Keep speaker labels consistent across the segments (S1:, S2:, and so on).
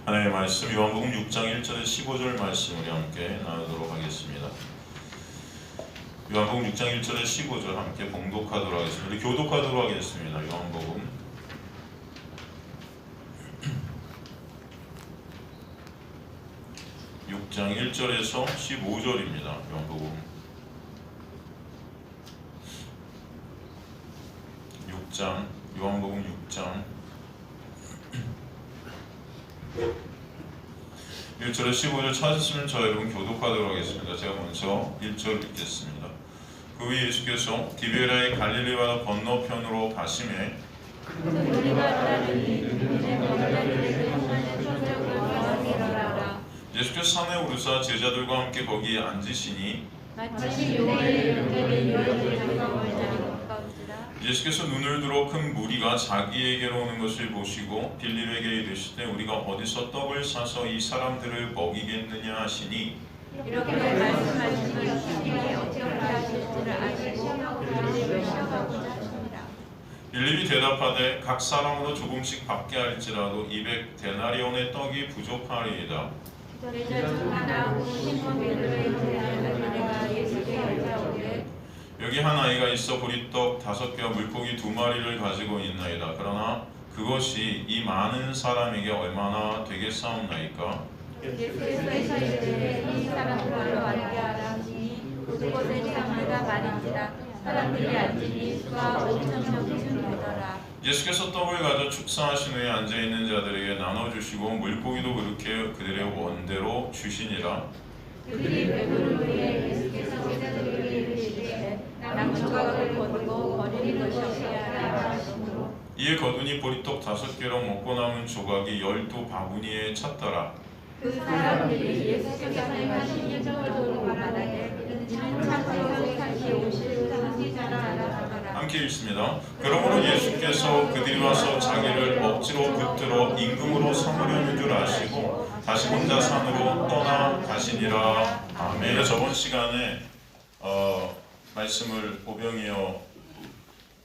S1: 하나님의 말씀 요한복음 6장 1절에 15절 말씀 우리 함께 나누도록 하겠습니다. 요한복음 6장 1절에 15절 함께 봉독하도록 하겠습니다. 우리 교독하도록 하겠습니다. 요한복음 6장 1절에서 15절입니다. 요한복음 6장 1절에 15절 찾으시면 저 여러분 교독하도록 하겠습니다. 제가 먼저 1절 읽겠습니다. 그 후에 예수께서 디베라의 갈릴리바다 건너편으로 가시매 예수께서 산에 오르사 제자들과 함께 거기에 앉으시니 예수께서 눈을 들어 큰 무리가 자기에게로 오는 것을 보시고 빌립에게 이르시되 우리가 어디서 떡을 사서 이 사람들을 먹이겠느냐 하시니
S2: 이렇게 말씀하시는 주님이 어떻게 하실지를 아시고 빌립을 시험하고자 하십니다.
S1: 빌립이 대답하되 각 사람으로 조금씩 받게 할지라도 200데나리온의 떡이 부족하리이다.
S2: 제자 중 하나 시몬 베드로의 제자 베드로가 예수께 여짜오되
S1: 여기 한 아이가 있어 보리떡 5개와 물고기 2마리를 가지고 있나이다. 그러나 그것이 이 많은 사람에게 얼마나 되겠사옵나이까?
S2: 예수께서 이르시되 이 사람들로 앉게 하라 하시니 그곳에 사람들과 많은지라 사람들이 앉으니 수가 5,000명 되더라.
S1: 예수께서 떡을 가져 축사하신 후에 앉아있는 자들에게 나눠주시고 물고기도 그렇게 그들의 원대로 주시니라.
S2: 그들이 배부른 후에 예수께서 제자들에게 이르시되 남은 조각을 거두고 버리는 것이 없게 하라 하시므로
S1: 이에 거두니 보리떡 5개로 먹고 남은 조각이 12바구니에 찼더라.
S2: 그 사람들이 예수께서 행하신 일적으로 말하되 이는 참으로 다시 오실 선지자라 하더라.
S1: 함께 읽습니다. 그러므로 예수께서 그들이 와서 자기를 억지로 붙들어 임금으로 삼으려는 줄 아시고 다시 혼자 산으로 떠나 가시니라. 아멘. 저번 시간에 말씀을 오병이어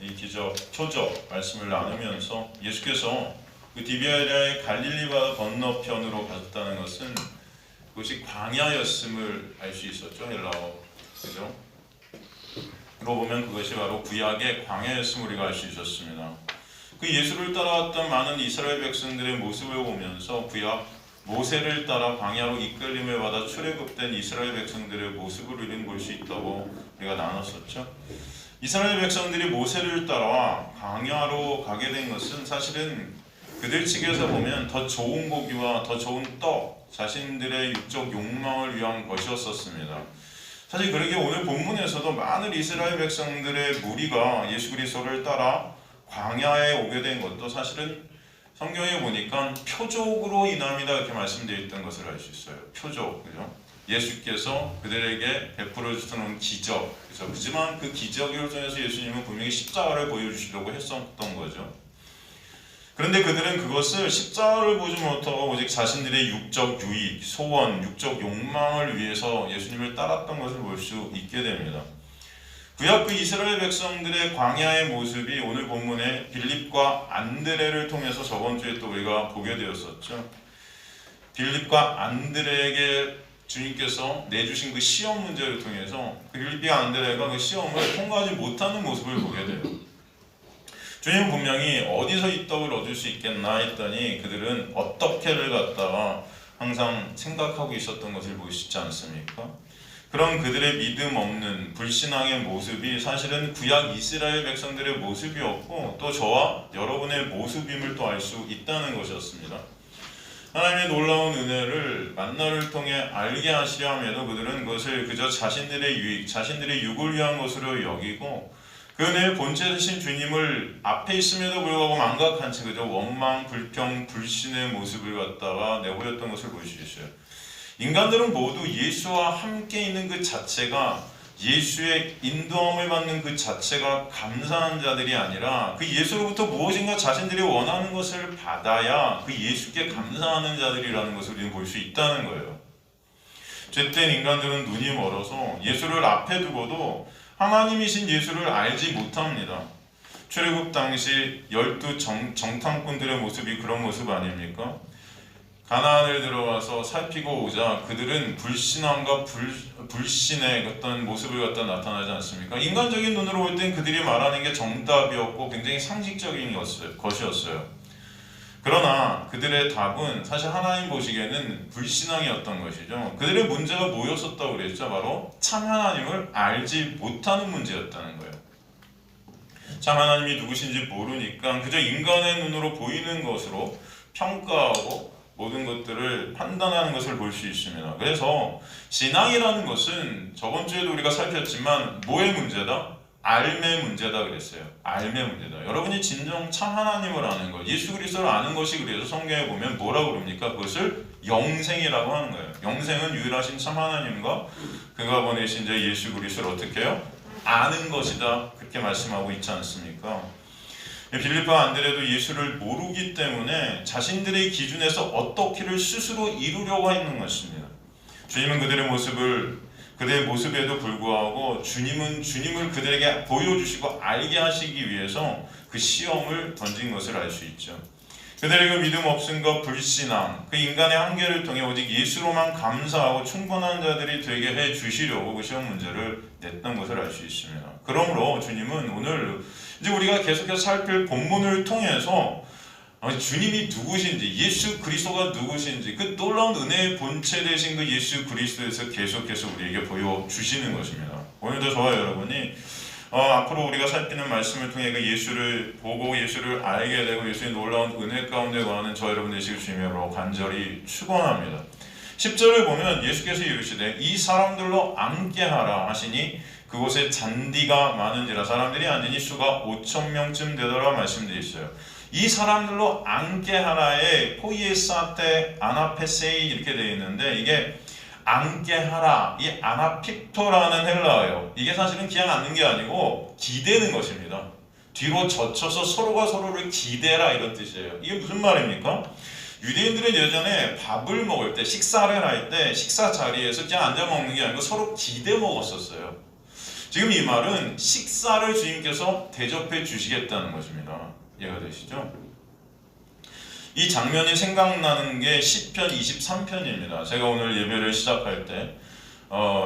S1: 이 기적, 표적 말씀을 나누면서 예수께서 그 디베라의 갈릴리바다 건너편으로 가셨다는 것은 그것이 광야였음을 알 수 있었죠. 헬라어, 그죠? 그로 보면 그것이 바로 구약의 광야였음을 우리가 알 수 있었습니다. 그 예수를 따라왔던 많은 이스라엘 백성들의 모습을 보면서 구약 모세를 따라 광야로 이끌림을 받아 출애굽된 이스라엘 백성들의 모습을 우리는 볼 수 있다고 우리가 나눴었죠. 이스라엘 백성들이 모세를 따라 광야로 가게 된 것은 사실은 그들 측에서 보면 더 좋은 고기와 더 좋은 떡, 자신들의 육적 욕망을 위한 것이었습니다. 사실 그러기에 오늘 본문에서도 많은 이스라엘 백성들의 무리가 예수 그리스도를 따라 광야에 오게 된 것도 사실은 성경에 보니까 표적으로 인함이다 이렇게 말씀되어 있던 것을 알 수 있어요. 표적, 그죠? 예수께서 그들에게 베풀어 주시는 기적, 그죠? 하지만 그 기적을 통해서 예수님은 분명히 십자가를 보여주시려고 했었던 거죠. 그런데 그들은 그것을 십자가를 보지 못하고 오직 자신들의 육적 유익, 소원, 육적 욕망을 위해서 예수님을 따랐던 것을 볼 수 있게 됩니다. 구약 그 이스라엘 백성들의 광야의 모습이 오늘 본문에 빌립과 안드레를 통해서 저번 주에 또 우리가 보게 되었었죠. 빌립과 안드레에게 주님께서 내주신 그 시험 문제를 통해서 빌립과 안드레가 그 시험을 통과하지 못하는 모습을 보게 돼요. 주님은 분명히 어디서 이 떡을 얻을 수 있겠나 했더니 그들은 어떻게를 갖다가 항상 생각하고 있었던 것을 보시지 않습니까? 그런 그들의 믿음 없는 불신앙의 모습이 사실은 구약 이스라엘 백성들의 모습이었고 또 저와 여러분의 모습임을 또 알 수 있다는 것이었습니다. 하나님의 놀라운 은혜를 만나를 통해 알게 하시려 함에도 그들은 그것을 그저 자신들의 유익, 자신들의 육을 위한 것으로 여기고 그 은혜의 본체이신 주님을 앞에 있음에도 불구하고 망각한 채 그저 원망, 불평, 불신의 모습을 갖다가 내보였던 것을 볼 수 있어요. 인간들은 모두 예수와 함께 있는 그 자체가 예수의 인도함을 받는 그 자체가 감사한 자들이 아니라 그 예수로부터 무엇인가 자신들이 원하는 것을 받아야 그 예수께 감사하는 자들이라는 것을 우리는 볼 수 있다는 거예요. 죄된 인간들은 눈이 멀어서 예수를 앞에 두고도 하나님이신 예수를 알지 못합니다. 출애굽 당시 12 정탐꾼들의 모습이 그런 모습 아닙니까? 가나안을 들어가서 살피고 오자 그들은 불신함과 불신의 어떤 모습을 갖다 나타나지 않습니까? 인간적인 눈으로 볼 땐 그들이 말하는 게 정답이었고 굉장히 상식적인 것이었어요. 그러나 그들의 답은 사실 하나님 보시기에는 불신앙이었던 것이죠. 그들의 문제가 뭐였었다고 그랬죠? 바로 참 하나님을 알지 못하는 문제였다는 거예요. 참 하나님이 누구신지 모르니까 그저 인간의 눈으로 보이는 것으로 평가하고 모든 것들을 판단하는 것을 볼 수 있습니다. 그래서 신앙이라는 것은 저번 주에도 우리가 살폈지만 뭐의 문제다? 알의 문제다 그랬어요. 알의 문제다. 여러분이 진정 참 하나님을 아는 것, 예수 그리스도를 아는 것이 그래서 성경에 보면 뭐라고 그럽니까? 그것을 영생이라고 하는 거예요. 영생은 유일하신 참 하나님과 그가 보내신 자 예수 그리스도를 어떻게 해요? 아는 것이다. 그렇게 말씀하고 있지 않습니까? 빌립보와 안드레도 예수를 모르기 때문에 자신들의 기준에서 어떻게를 스스로 이루려고 하는 것입니다. 주님은 그들의 모습에도 불구하고 주님은 주님을 그들에게 보여주시고 알게 하시기 위해서 그 시험을 던진 것을 알 수 있죠. 그들의 그 믿음 없음과 불신앙, 그 인간의 한계를 통해 오직 예수로만 감사하고 충분한 자들이 되게 해 주시려고 그 시험 문제를 냈던 것을 알 수 있습니다. 그러므로 주님은 오늘 이제 우리가 계속해서 살필 본문을 통해서 주님이 누구신지, 예수 그리스도가 누구신지, 그 놀라운 은혜의 본체 되신 그 예수 그리스도에서 계속해서 우리에게 보여주시는 것입니다. 오늘도 저와 여러분이 앞으로 우리가 살피는 말씀을 통해 그 예수를 보고 예수를 알게 되고 예수의 놀라운 은혜 가운데 거하는 저 여러분 되시길 주님으로 간절히 축원합니다. 10절을 보면 예수께서 이르시되 이 사람들로 앉게 하라 하시니 그곳에 잔디가 많은지라 사람들이 앉으니 수가 5,000명쯤 되더라 말씀되어 있어요. 이 사람들로 앉게 하라에 포이에사테 아나페세이 이렇게 되어 있는데 이게 앉게 하라, 이 아나픽토라는 헬라어예요. 이게 사실은 그냥 앉는 게 아니고 기대는 것입니다. 뒤로 젖혀서 서로가 서로를 기대라 이런 뜻이에요. 이게 무슨 말입니까? 유대인들은 예전에 밥을 먹을 때 식사를 할 때 식사 자리에서 그냥 앉아 먹는 게 아니고 서로 기대 먹었었어요. 지금 이 말은 식사를 주님께서 대접해 주시겠다는 것입니다. 이해가 되시죠? 이 장면이 생각나는 게 시편 23편입니다. 제가 오늘 예배를 시작할 때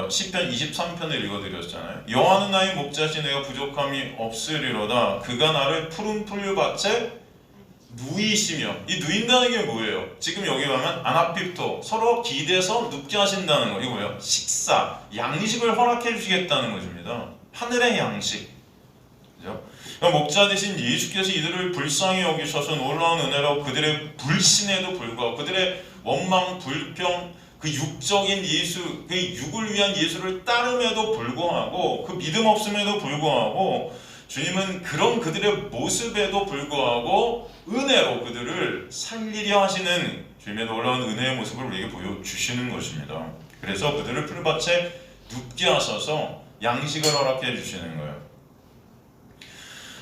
S1: 시편 23편을 읽어드렸잖아요. 여호와는 나의 목자시 내가 부족함이 없으리로다. 그가 나를 푸른 풀밭에 누이시며, 이 누인다는 게 뭐예요? 지금 여기 보면 아나핍토, 서로 기대서 눕게 하신다는 거. 이거 뭐예요? 식사, 양식을 허락해 주시겠다는 것입니다. 하늘의 양식. 그죠? 목자 되신 예수께서 이들을 불쌍히 여기셔서 놀라운 은혜로 그들의 불신에도 불구하고 그들의 원망, 불평, 그 육적인 예수, 그 육을 위한 예수를 따름에도 불구하고 그 믿음 없음에도 불구하고 주님은 그런 그들의 모습에도 불구하고 은혜로 그들을 살리려 하시는 주님의 놀라운 은혜의 모습을 우리에게 보여주시는 것입니다. 그래서 그들을 풀밭에 눕게 하셔서 양식을 허락해 주시는 거예요.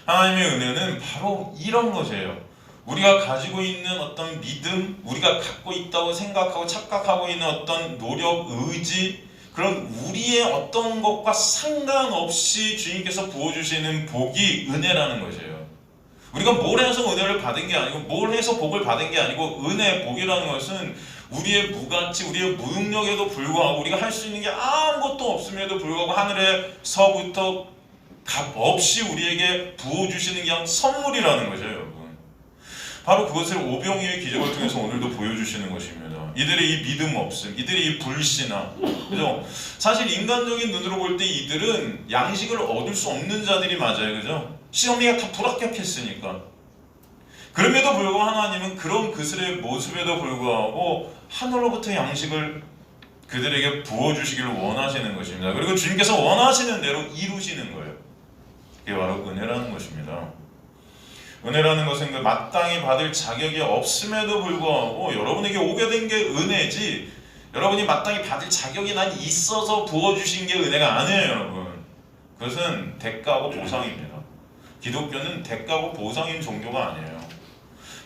S1: 하나님의 은혜는 바로 이런 것이에요. 우리가 가지고 있는 어떤 믿음, 우리가 갖고 있다고 생각하고 착각하고 있는 어떤 노력, 의지, 그런 우리의 어떤 것과 상관없이 주님께서 부어주시는 복이 은혜라는 것이에요. 우리가 뭘 해서 은혜를 받은 게 아니고 뭘 해서 복을 받은 게 아니고 은혜, 복이라는 것은 우리의 무가치, 우리의 무능력에도 불구하고 우리가 할 수 있는 게 아무것도 없음에도 불구하고 하늘에서부터 값 없이 우리에게 부어주시는 그냥 선물이라는 거죠, 여러분. 바로 그것을 오병이의 기적을 통해서 오늘도 보여주시는 것입니다. 이들의 이 믿음 없음, 이들의 이 불신앙, 그죠? 사실 인간적인 눈으로 볼 때 이들은 양식을 얻을 수 없는 자들이 맞아요, 그죠? 시험이가 다 불합격했으니까. 그럼에도 불구하고 하나님은 그런 그들의 모습에도 불구하고 하늘로부터 양식을 그들에게 부어주시기를 원하시는 것입니다. 그리고 주님께서 원하시는 대로 이루시는 거예요. 이게 바로 은혜라는 것입니다. 은혜라는 것은 그 마땅히 받을 자격이 없음에도 불구하고 여러분에게 오게 된 게 은혜지 여러분이 마땅히 받을 자격이 난 있어서 부어주신 게 은혜가 아니에요, 여러분. 그것은 대가고 보상입니다. 기독교는 대가고 보상인 종교가 아니에요.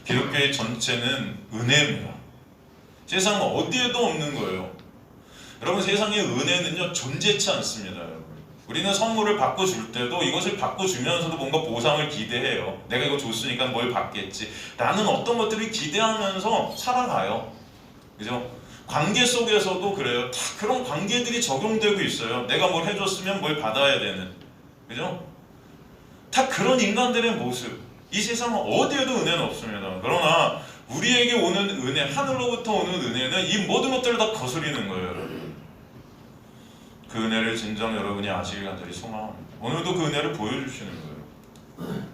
S1: 기독교의 전체는 은혜입니다. 세상 어디에도 없는 거예요. 여러분, 세상의 은혜는요 존재치 않습니다. 여러분. 우리는 선물을 받고 줄 때도 이것을 받고 주면서도 뭔가 보상을 기대해요. 내가 이거 줬으니까 뭘 받겠지 라는 어떤 것들을 기대하면서 살아가요. 그죠? 관계 속에서도 그래요. 다 그런 관계들이 적용되고 있어요. 내가 뭘 해줬으면 뭘 받아야 되는, 그죠? 다 그런 인간들의 모습. 이 세상 어디에도 은혜는 없습니다. 그러나 우리에게 오는 은혜, 하늘로부터 오는 은혜는 이 모든 것들을 다 거스리는 거예요, 여러분. 그 은혜를 진정 여러분이 아시길 간절히 소망합니다. 오늘도 그 은혜를 보여주시는 거예요.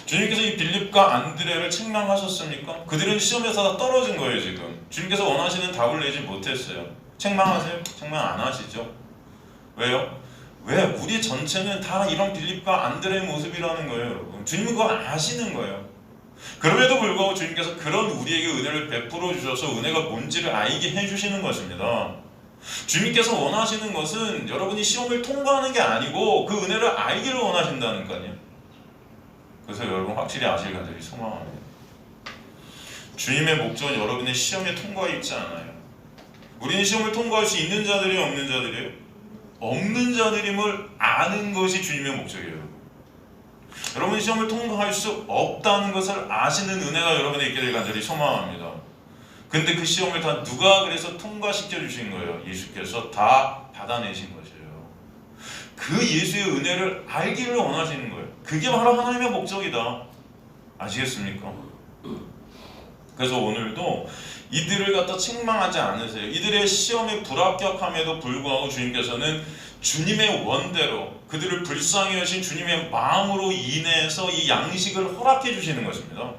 S1: 주님께서 이 빌립과 안드레를 책망하셨습니까? 그들은 시험에서 다 떨어진 거예요, 지금. 주님께서 원하시는 답을 내지 못했어요. 책망하세요? 책망 안 하시죠? 왜요? 왜? 우리 전체는 다 이런 빌립과 안드레의 모습이라는 거예요, 여러분. 주님은 그거 아시는 거예요. 그럼에도 불구하고 주님께서 그런 우리에게 은혜를 베풀어 주셔서 은혜가 뭔지를 알게 해주시는 것입니다. 주님께서 원하시는 것은 여러분이 시험을 통과하는 게 아니고 그 은혜를 알기를 원하신다니까요. 그래서 여러분 확실히 아시길 간절히 소망합니다. 주님의 목적은 여러분의 시험에 통과해 있지 않아요. 우리는 시험을 통과할 수 있는 자들이에요, 없는 자들이에요? 없는 자들임을 아는 것이 주님의 목적이에요. 여러분이 시험을 통과할 수 없다는 것을 아시는 은혜가 여러분에게 있기를 간절히 소망합니다. 근데 그 시험을 다 누가 그래서 통과시켜 주신 거예요? 예수께서 다 받아내신 것이에요. 그 예수의 은혜를 알기를 원하시는 거예요. 그게 바로 하나님의 목적이다. 아시겠습니까? 그래서 오늘도 이들을 갖다 책망하지 않으세요. 이들의 시험에 불합격함에도 불구하고 주님께서는 주님의 원대로 그들을 불쌍히 여신 주님의 마음으로 인해서 이 양식을 허락해 주시는 것입니다.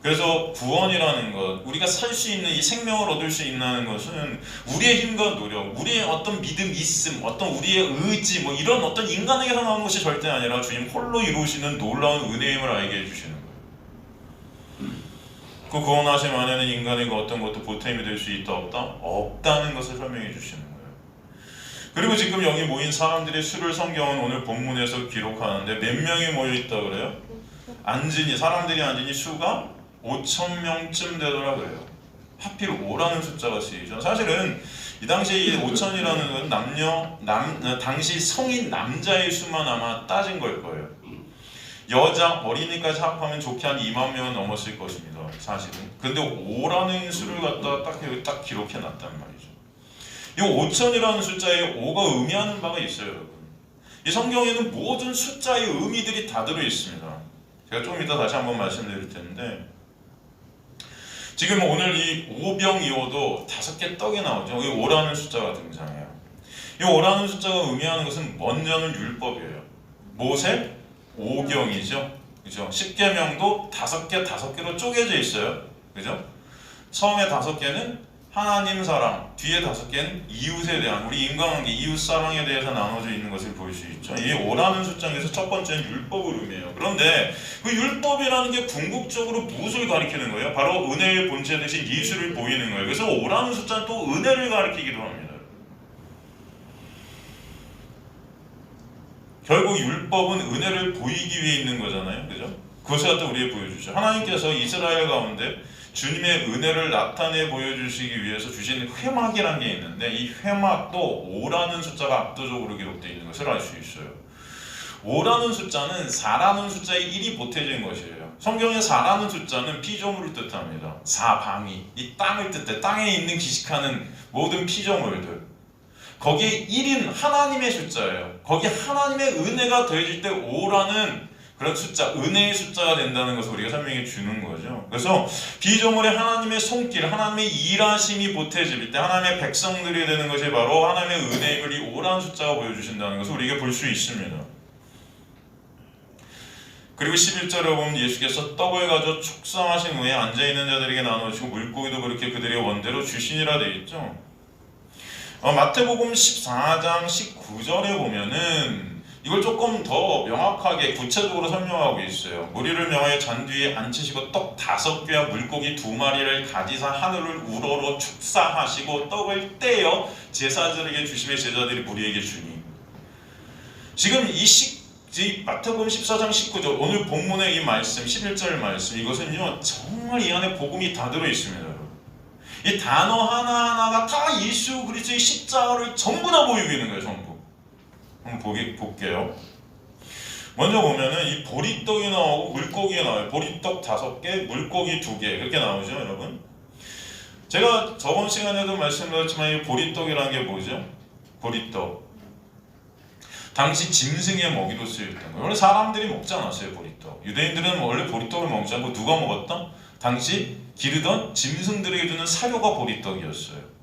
S1: 그래서 구원이라는 것, 우리가 살 수 있는 이 생명을 얻을 수 있는 것은 우리의 힘과 노력, 우리의 어떤 믿음, 있음, 어떤 우리의 의지, 뭐 이런 어떤 인간에게서 나오는 것이 절대 아니라 주님 홀로 이루시는 놀라운 은혜임을 알게 해주시는 거예요. 그 구원하심 안에는 인간의 그 어떤 것도 보탬이 될 수 있다 없다? 없다는 것을 설명해 주시는 거예요. 그리고 지금 여기 모인 사람들의 수를 성경은 오늘 본문에서 기록하는데 몇 명이 모여 있다 그래요? 사람들이 앉으니 수가 5,000명쯤 되더라 그래요. 하필 5라는 숫자가 쓰이죠. 사실은 이 당시에 이 5,000이라는 건 당시 성인 남자의 수만 아마 따진 걸 거예요. 여자, 어린이까지 합하면 좋게 한 2만 명은 넘었을 것입니다. 사실은. 근데 5라는 수를 갖다 딱 기록해 놨단 말이죠. 이 5,000이라는 숫자에 5가 의미하는 바가 있어요, 여러분. 이 성경에는 모든 숫자의 의미들이 다 들어 있습니다. 제가 조금 이따 다시 한번 말씀드릴 텐데, 지금 오늘 이 오병이어도 5개 떡이 나오죠. 여기 5라는 숫자가 등장해요. 이 5라는 숫자가 의미하는 것은 먼저는 율법이에요. 모세, 오경이죠. 그죠? 10계명도 5개로 쪼개져 있어요. 그죠? 처음에 5개는 하나님 사랑, 뒤에 5개는 이웃에 대한, 우리 인간관계, 이웃 사랑에 대해서 나눠져 있는 것을 볼 수 있죠. 이 5라는 숫자에서 첫 번째는 율법을 의미해요. 그런데 그 율법이라는 게 궁극적으로 무엇을 가리키는 거예요? 바로 은혜의 본체 대신 예수를 보이는 거예요. 그래서 5라는 숫자는 또 은혜를 가리키기도 합니다. 결국 율법은 은혜를 보이기 위해 있는 거잖아요. 그죠? 그것을 갖다 우리에게 보여주죠. 하나님께서 이스라엘 가운데 주님의 은혜를 나타내 보여주시기 위해서 주신 회막이라는 게 있는데 이 회막도 5라는 숫자가 압도적으로 기록되어 있는 것을 알 수 있어요. 5라는 숫자는 4라는 숫자의 1이 보태진 것이에요. 성경의 4라는 숫자는 피조물을 뜻합니다. 사방이, 이 땅을 뜻해. 땅에 있는 기식하는 모든 피조물들. 거기에 1인 하나님의 숫자예요. 거기에 하나님의 은혜가 더해질 때 5라는 그런 숫자, 은혜의 숫자가 된다는 것을 우리가 설명해 주는 거죠. 그래서 피조물의 하나님의 손길, 하나님의 일하심이 보태질 때 하나님의 백성들이 되는 것이 바로 하나님의 은혜임을 이 5라는 숫자가 보여주신다는 것을 우리가 볼 수 있습니다. 그리고 11절에 보면 예수께서 떡을 가져 축사하신 후에 앉아있는 자들에게 나누시고 물고기도 그렇게 그들의 원대로 주시니라 되어 있죠. 마태복음 14장 19절에 보면은 이걸 조금 더 명확하게 구체적으로 설명하고 있어요. 무리를 명하여 잔뒤에 앉히시고 떡 5개와 물고기 2마리를 가지사 하늘을 우러러 축사하시고 떡을 떼어 제사장에게 주시며 제자들이 무리에게 주니. 지금 이 마태복음 14장 19절 오늘 본문의 이 말씀 11절 말씀 이것은요 정말 이 안에 복음이 다 들어있습니다. 이 단어 하나하나가 다 예수 그리스도의 십자가를 전부 다 보이고 있는 거예요. 전부. 한번 볼게요. 먼저 보면은 이 보리떡이 나오고 물고기가 나와요. 보리떡 5개, 물고기 2개 그렇게 나오죠, 여러분. 제가 저번 시간에도 말씀드렸지만 이 보리떡이라는 게 뭐죠? 보리떡. 당시 짐승의 먹이로 쓰였던 거예요. 원래 사람들이 먹지 않았어요, 보리떡. 유대인들은 원래 보리떡을 먹지 않고 누가 먹었다? 당시 기르던 짐승들에게 주는 사료가 보리떡이었어요.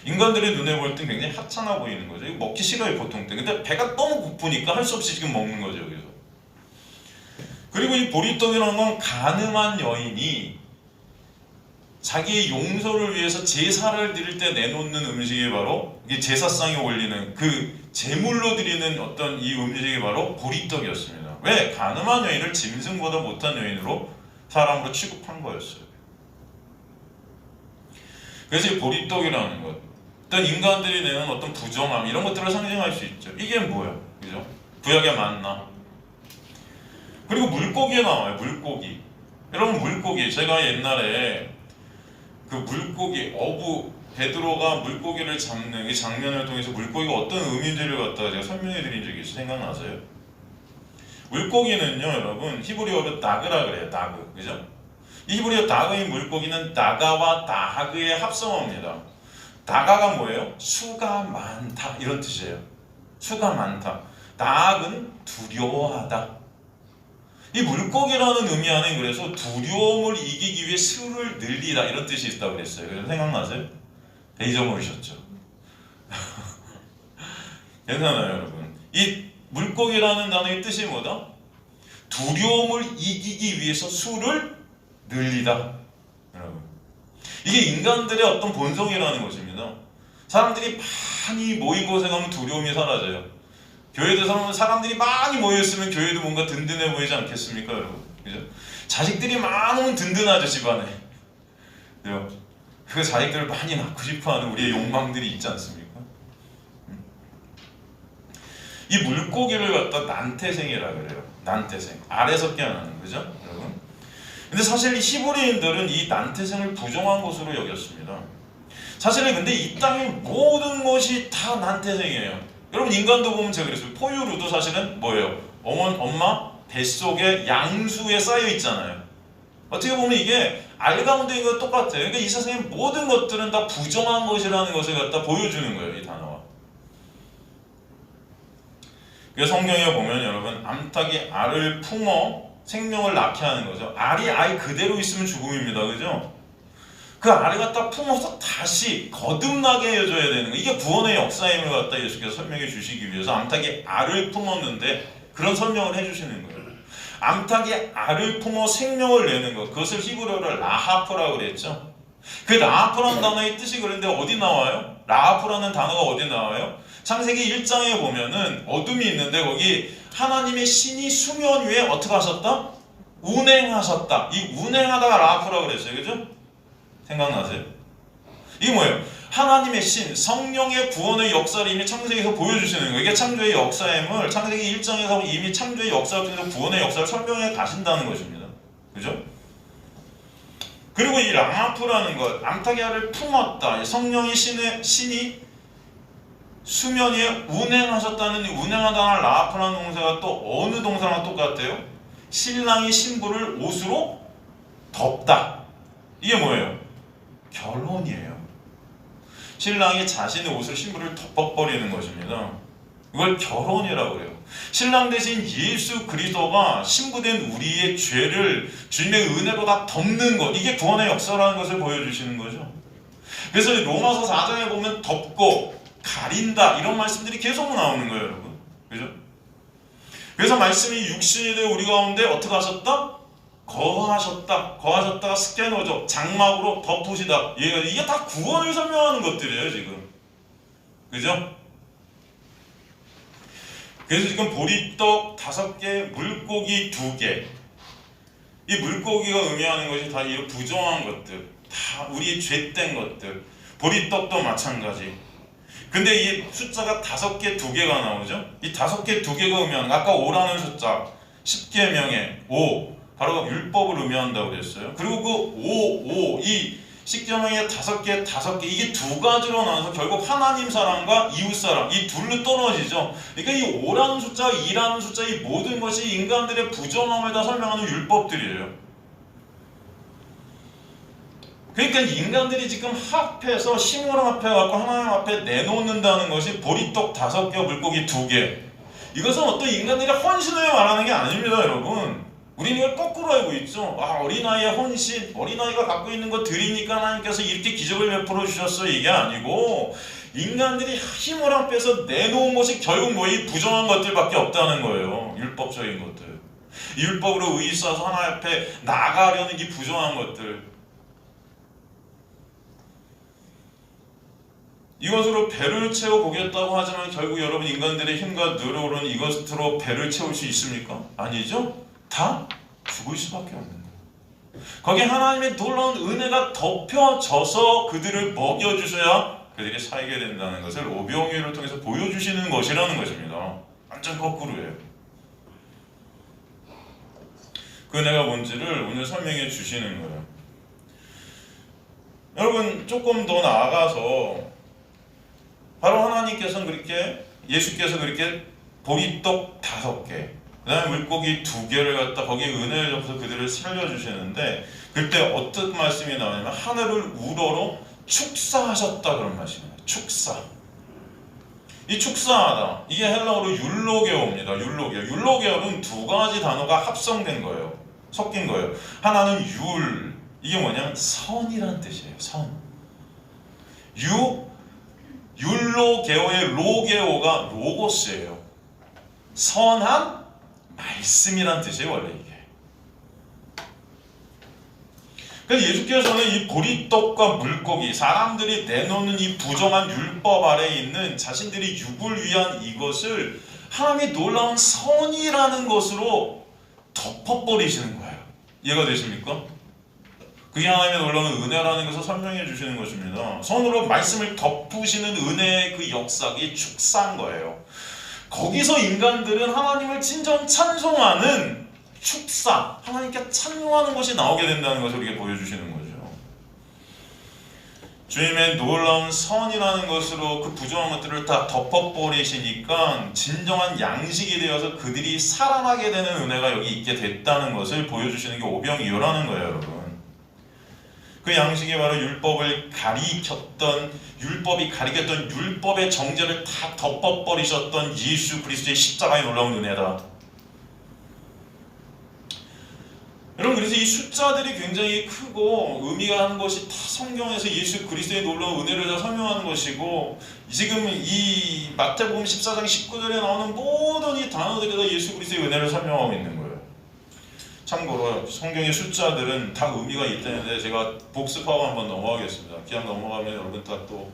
S1: 인간들의 눈에 볼 땐 굉장히 하찮아 보이는 거죠. 이거 먹기 싫어요, 보통 때. 근데 배가 너무 고프니까 할 수 없이 지금 먹는 거죠, 여기서. 그리고 이 보리떡이라는 건 가늠한 여인이 자기의 용서를 위해서 제사를 드릴 때 내놓는 음식이 바로 이게 제사상에 올리는 그 제물로 드리는 어떤 이 음식이 바로 보리떡이었습니다. 왜? 가늠한 여인을 짐승보다 못한 여인으로 사람으로 취급한 거였어요. 그래서 이 보리떡이라는 것, 어떤 인간들이 내는 어떤 부정함 이런 것들을 상징할 수 있죠. 이게 뭐야? 그죠? 구약의 만나. 그리고 물고기에 나와요. 물고기. 여러분 물고기, 제가 옛날에 그 물고기, 어부 베드로가 물고기를 잡는 이 장면을 통해서 물고기가 어떤 의미인지를 갖다가 제가 설명해 드린 적이 있어요. 생각나세요? 물고기는요, 여러분 히브리어로 다그라 그래요. 다그, 그죠? 이 히브리어 다그인 물고기는 다가와 다하그의 합성어입니다. 다가가 뭐예요? 수가 많다 이런 뜻이에요. 수가 많다. 다하그는 두려워하다. 이 물고기라는 의미 안에 그래서 두려움을 이기기 위해 수를 늘리다 이런 뜻이 있다고 그랬어요. 그래서 생각나세요? 잊어버리셨죠? 괜찮아요, 여러분. 이 물고기라는 단어의 뜻이 뭐다? 두려움을 이기기 위해서 수를 늘리다. 여러분, 이게 인간들의 어떤 본성이라는 것입니다. 사람들이 많이 모인 곳에 가면 두려움이 사라져요. 교회도 사람들이 많이 모여있으면 교회도 뭔가 든든해 보이지 않겠습니까, 여러분? 그죠? 자식들이 많으면 든든하죠, 집안에. 그죠? 그 자식들을 많이 낳고 싶어하는 우리의 욕망들이 있지 않습니까? 이 물고기를 갖다 난태생이라 그래요. 난태생. 아래서 깨어나는 거죠, 여러분? 근데 사실 히브리인들은 이 난태생을 부정한 것으로 여겼습니다. 사실은 근데 이 땅의 모든 것이 다 난태생이에요. 여러분 인간도 보면 제가 그랬어요. 포유류도 사실은 뭐예요? 엄마 뱃속에 양수에 쌓여 있잖아요. 어떻게 보면 이게 알 가운데 있는 것 똑같아요. 그러니까 이 세상의 모든 것들은 다 부정한 것이라는 것을 갖다 보여주는 거예요, 이 단어가. 그래서 성경에 보면 여러분 암탉이 알을 품어 생명을 낳게 하는 거죠. 알이 아예 그대로 있으면 죽음입니다, 그죠? 그 알을 갖다 품어서 다시 거듭나게 해줘야 되는 거. 이게 구원의 역사임을 갖다 예수께서 설명해 주시기 위해서 암탉이 알을 품었는데 그런 설명을 해주시는 거예요. 암탉이 알을 품어 생명을 내는 것, 그것을 히브리어로 라하프라고 그랬죠. 그 라하프라는 단어의 뜻이 그런데 어디 나와요? 라하프라는 단어가 어디 나와요? 창세기 1장에 보면은 어둠이 있는데 거기 하나님의 신이 수면 위에 어떻게 하셨다? 운행하셨다. 이 운행하다가 라하프라고 그랬어요, 그죠? 생각나세요? 이게 뭐예요? 하나님의 신, 성령의 구원의 역사를 이미 창세기에서 보여주시는 거예요. 이게 창조의 역사임을 창세기 1장에서 이미 창조의 역사를 통해서 구원의 역사를 설명해 가신다는 것입니다. 그죠? 그리고 이 라하프라는 것, 암탉이 알을 품었다. 성령의 신이 수면 위에 운행하셨다는 이 운행하다는 라하프라는 동사가 또 어느 동사랑 똑같아요? 신랑이 신부를 옷으로 덮다. 이게 뭐예요? 결혼이에요. 신랑이 자신의 옷을 신부를 덮어버리는 것입니다. 이걸 결혼이라고 그래요. 신랑 대신 예수 그리스도가 신부된 우리의 죄를 주님의 은혜로 다 덮는 것, 이게 구원의 역사라는 것을 보여주시는 거죠. 그래서 로마서 4장에 보면 덮고 가린다 이런 말씀들이 계속 나오는 거예요, 여러분. 그죠? 그래서 말씀이 육신이 되어 우리 가운데 어떻게 하셨다? 거하셨다가 스캐너죠. 장막으로 덮으시다. 이게 다 구원을 설명하는 것들이에요, 지금. 그죠? 그래서 지금 보리떡 5개, 물고기 2개. 이 물고기가 의미하는 것이 다 이 부정한 것들, 다 우리의 죄된 것들. 보리떡도 마찬가지. 근데 이 숫자가 5개, 2개가 나오죠? 이 5개, 2개가 의미하는 거. 아까 5라는 숫자, 10계명의 5. 바로 율법을 의미한다고 그랬어요. 그리고 그 5, 이 십계명의 5개, 이게 2가지로 나눠서 결국 하나님 사랑과 이웃 사랑, 이 둘로 떨어지죠. 그러니까 이 5라는 숫자, 2라는 숫자, 이 모든 것이 인간들의 부정함을 다 설명하는 율법들이에요. 그러니까 인간들이 지금 합해서 힘을 합해갖고 하나님 앞에 내놓는다는 것이 보리떡 5개, 물고기 2개. 이것은 어떤 인간들이 헌신을 말하는 게 아닙니다, 여러분. 우리는 이걸 거꾸로 알고 있죠. 어린아이의 헌신, 어린아이가 갖고 있는 거 드리니까 하나님께서 이렇게 기적을 베풀어 주셨어, 이게 아니고 인간들이 힘을 합해서 내놓은 것이 결국 이 부정한 것들밖에 없다는 거예요. 율법적인 것들. 율법으로 의지해서 하나님 앞에 나가려는 이 부정한 것들. 이것으로 배를 채워보겠다고 하지만 결국 여러분 인간들의 힘과 노력으로는 이것으로 배를 채울 수 있습니까? 아니죠? 다 죽을 수밖에 없는 거예요. 거기에 하나님의 놀라운 은혜가 덮여져서 그들을 먹여주셔야 그들이 살게 된다는 것을 오병이어를 통해서 보여주시는 것이라는 것입니다. 완전 거꾸로예요. 그 은혜가 뭔지를 오늘 설명해 주시는 거예요. 여러분 조금 더 나아가서 바로 하나님께서는 그렇게 예수께서 그렇게 보리떡 5개 그 다음에 물고기 2개를 갖다 거기에 은혜를 접해서 그들을 살려주시는데 그때 어떤 말씀이 나오냐면 하늘을 우러러 축사하셨다 그런 말씀입니다. 축사. 이 축사하다 이게 헬라어로 율로게오입니다. 율로게오는 2가지 단어가 합성된 거예요. 섞인 거예요. 하나는 율 이게 뭐냐면 선이라는 뜻이에요. 선. 율로게오의 로게오가 로고스예요. 선한 말씀이란 뜻이에요. 원래 이게. 그래서 예수께서는 이 보리떡과 물고기 사람들이 내놓는 이 부정한 율법 아래에 있는 자신들이 육을 위한 이것을 하나님의 놀라운 선이라는 것으로 덮어버리시는 거예요. 이해가 되십니까? 그게 하나님의 놀라운 은혜라는 것을 설명해 주시는 것입니다. 선으로 말씀을 덮으시는 은혜의 그 역사가 축사한 거예요. 거기서 인간들은 하나님을 진정 찬송하는 축사, 하나님께 찬송하는 것이 나오게 된다는 것을 우리에게 보여주시는 거죠. 주님의 놀라운 선이라는 것으로 그 부정한 것들을 다 덮어버리시니까 진정한 양식이 되어서 그들이 살아나게 되는 은혜가 여기 있게 됐다는 것을 보여주시는 게 오병이어라는 거예요, 여러분. 그 양식이 바로 율법이 가리켰던 율법의 정죄를 다 덮어버리셨던 예수 그리스도의 십자가의 놀라운 은혜다. 여러분 그래서 이 숫자들이 굉장히 크고 의미가 하는 것이 다 성경에서 예수 그리스도의 놀라운 은혜를 다 설명하는 것이고 지금 이 마태복음 14장 19절에 나오는 모든 이 단어들이 다 예수 그리스도의 은혜를 설명하고 있는 거예요. 참고로 성경의 숫자들은 다 의미가 있다는데 제가 복습하고 한번 넘어가겠습니다. 그냥 넘어가면 여러분 다 또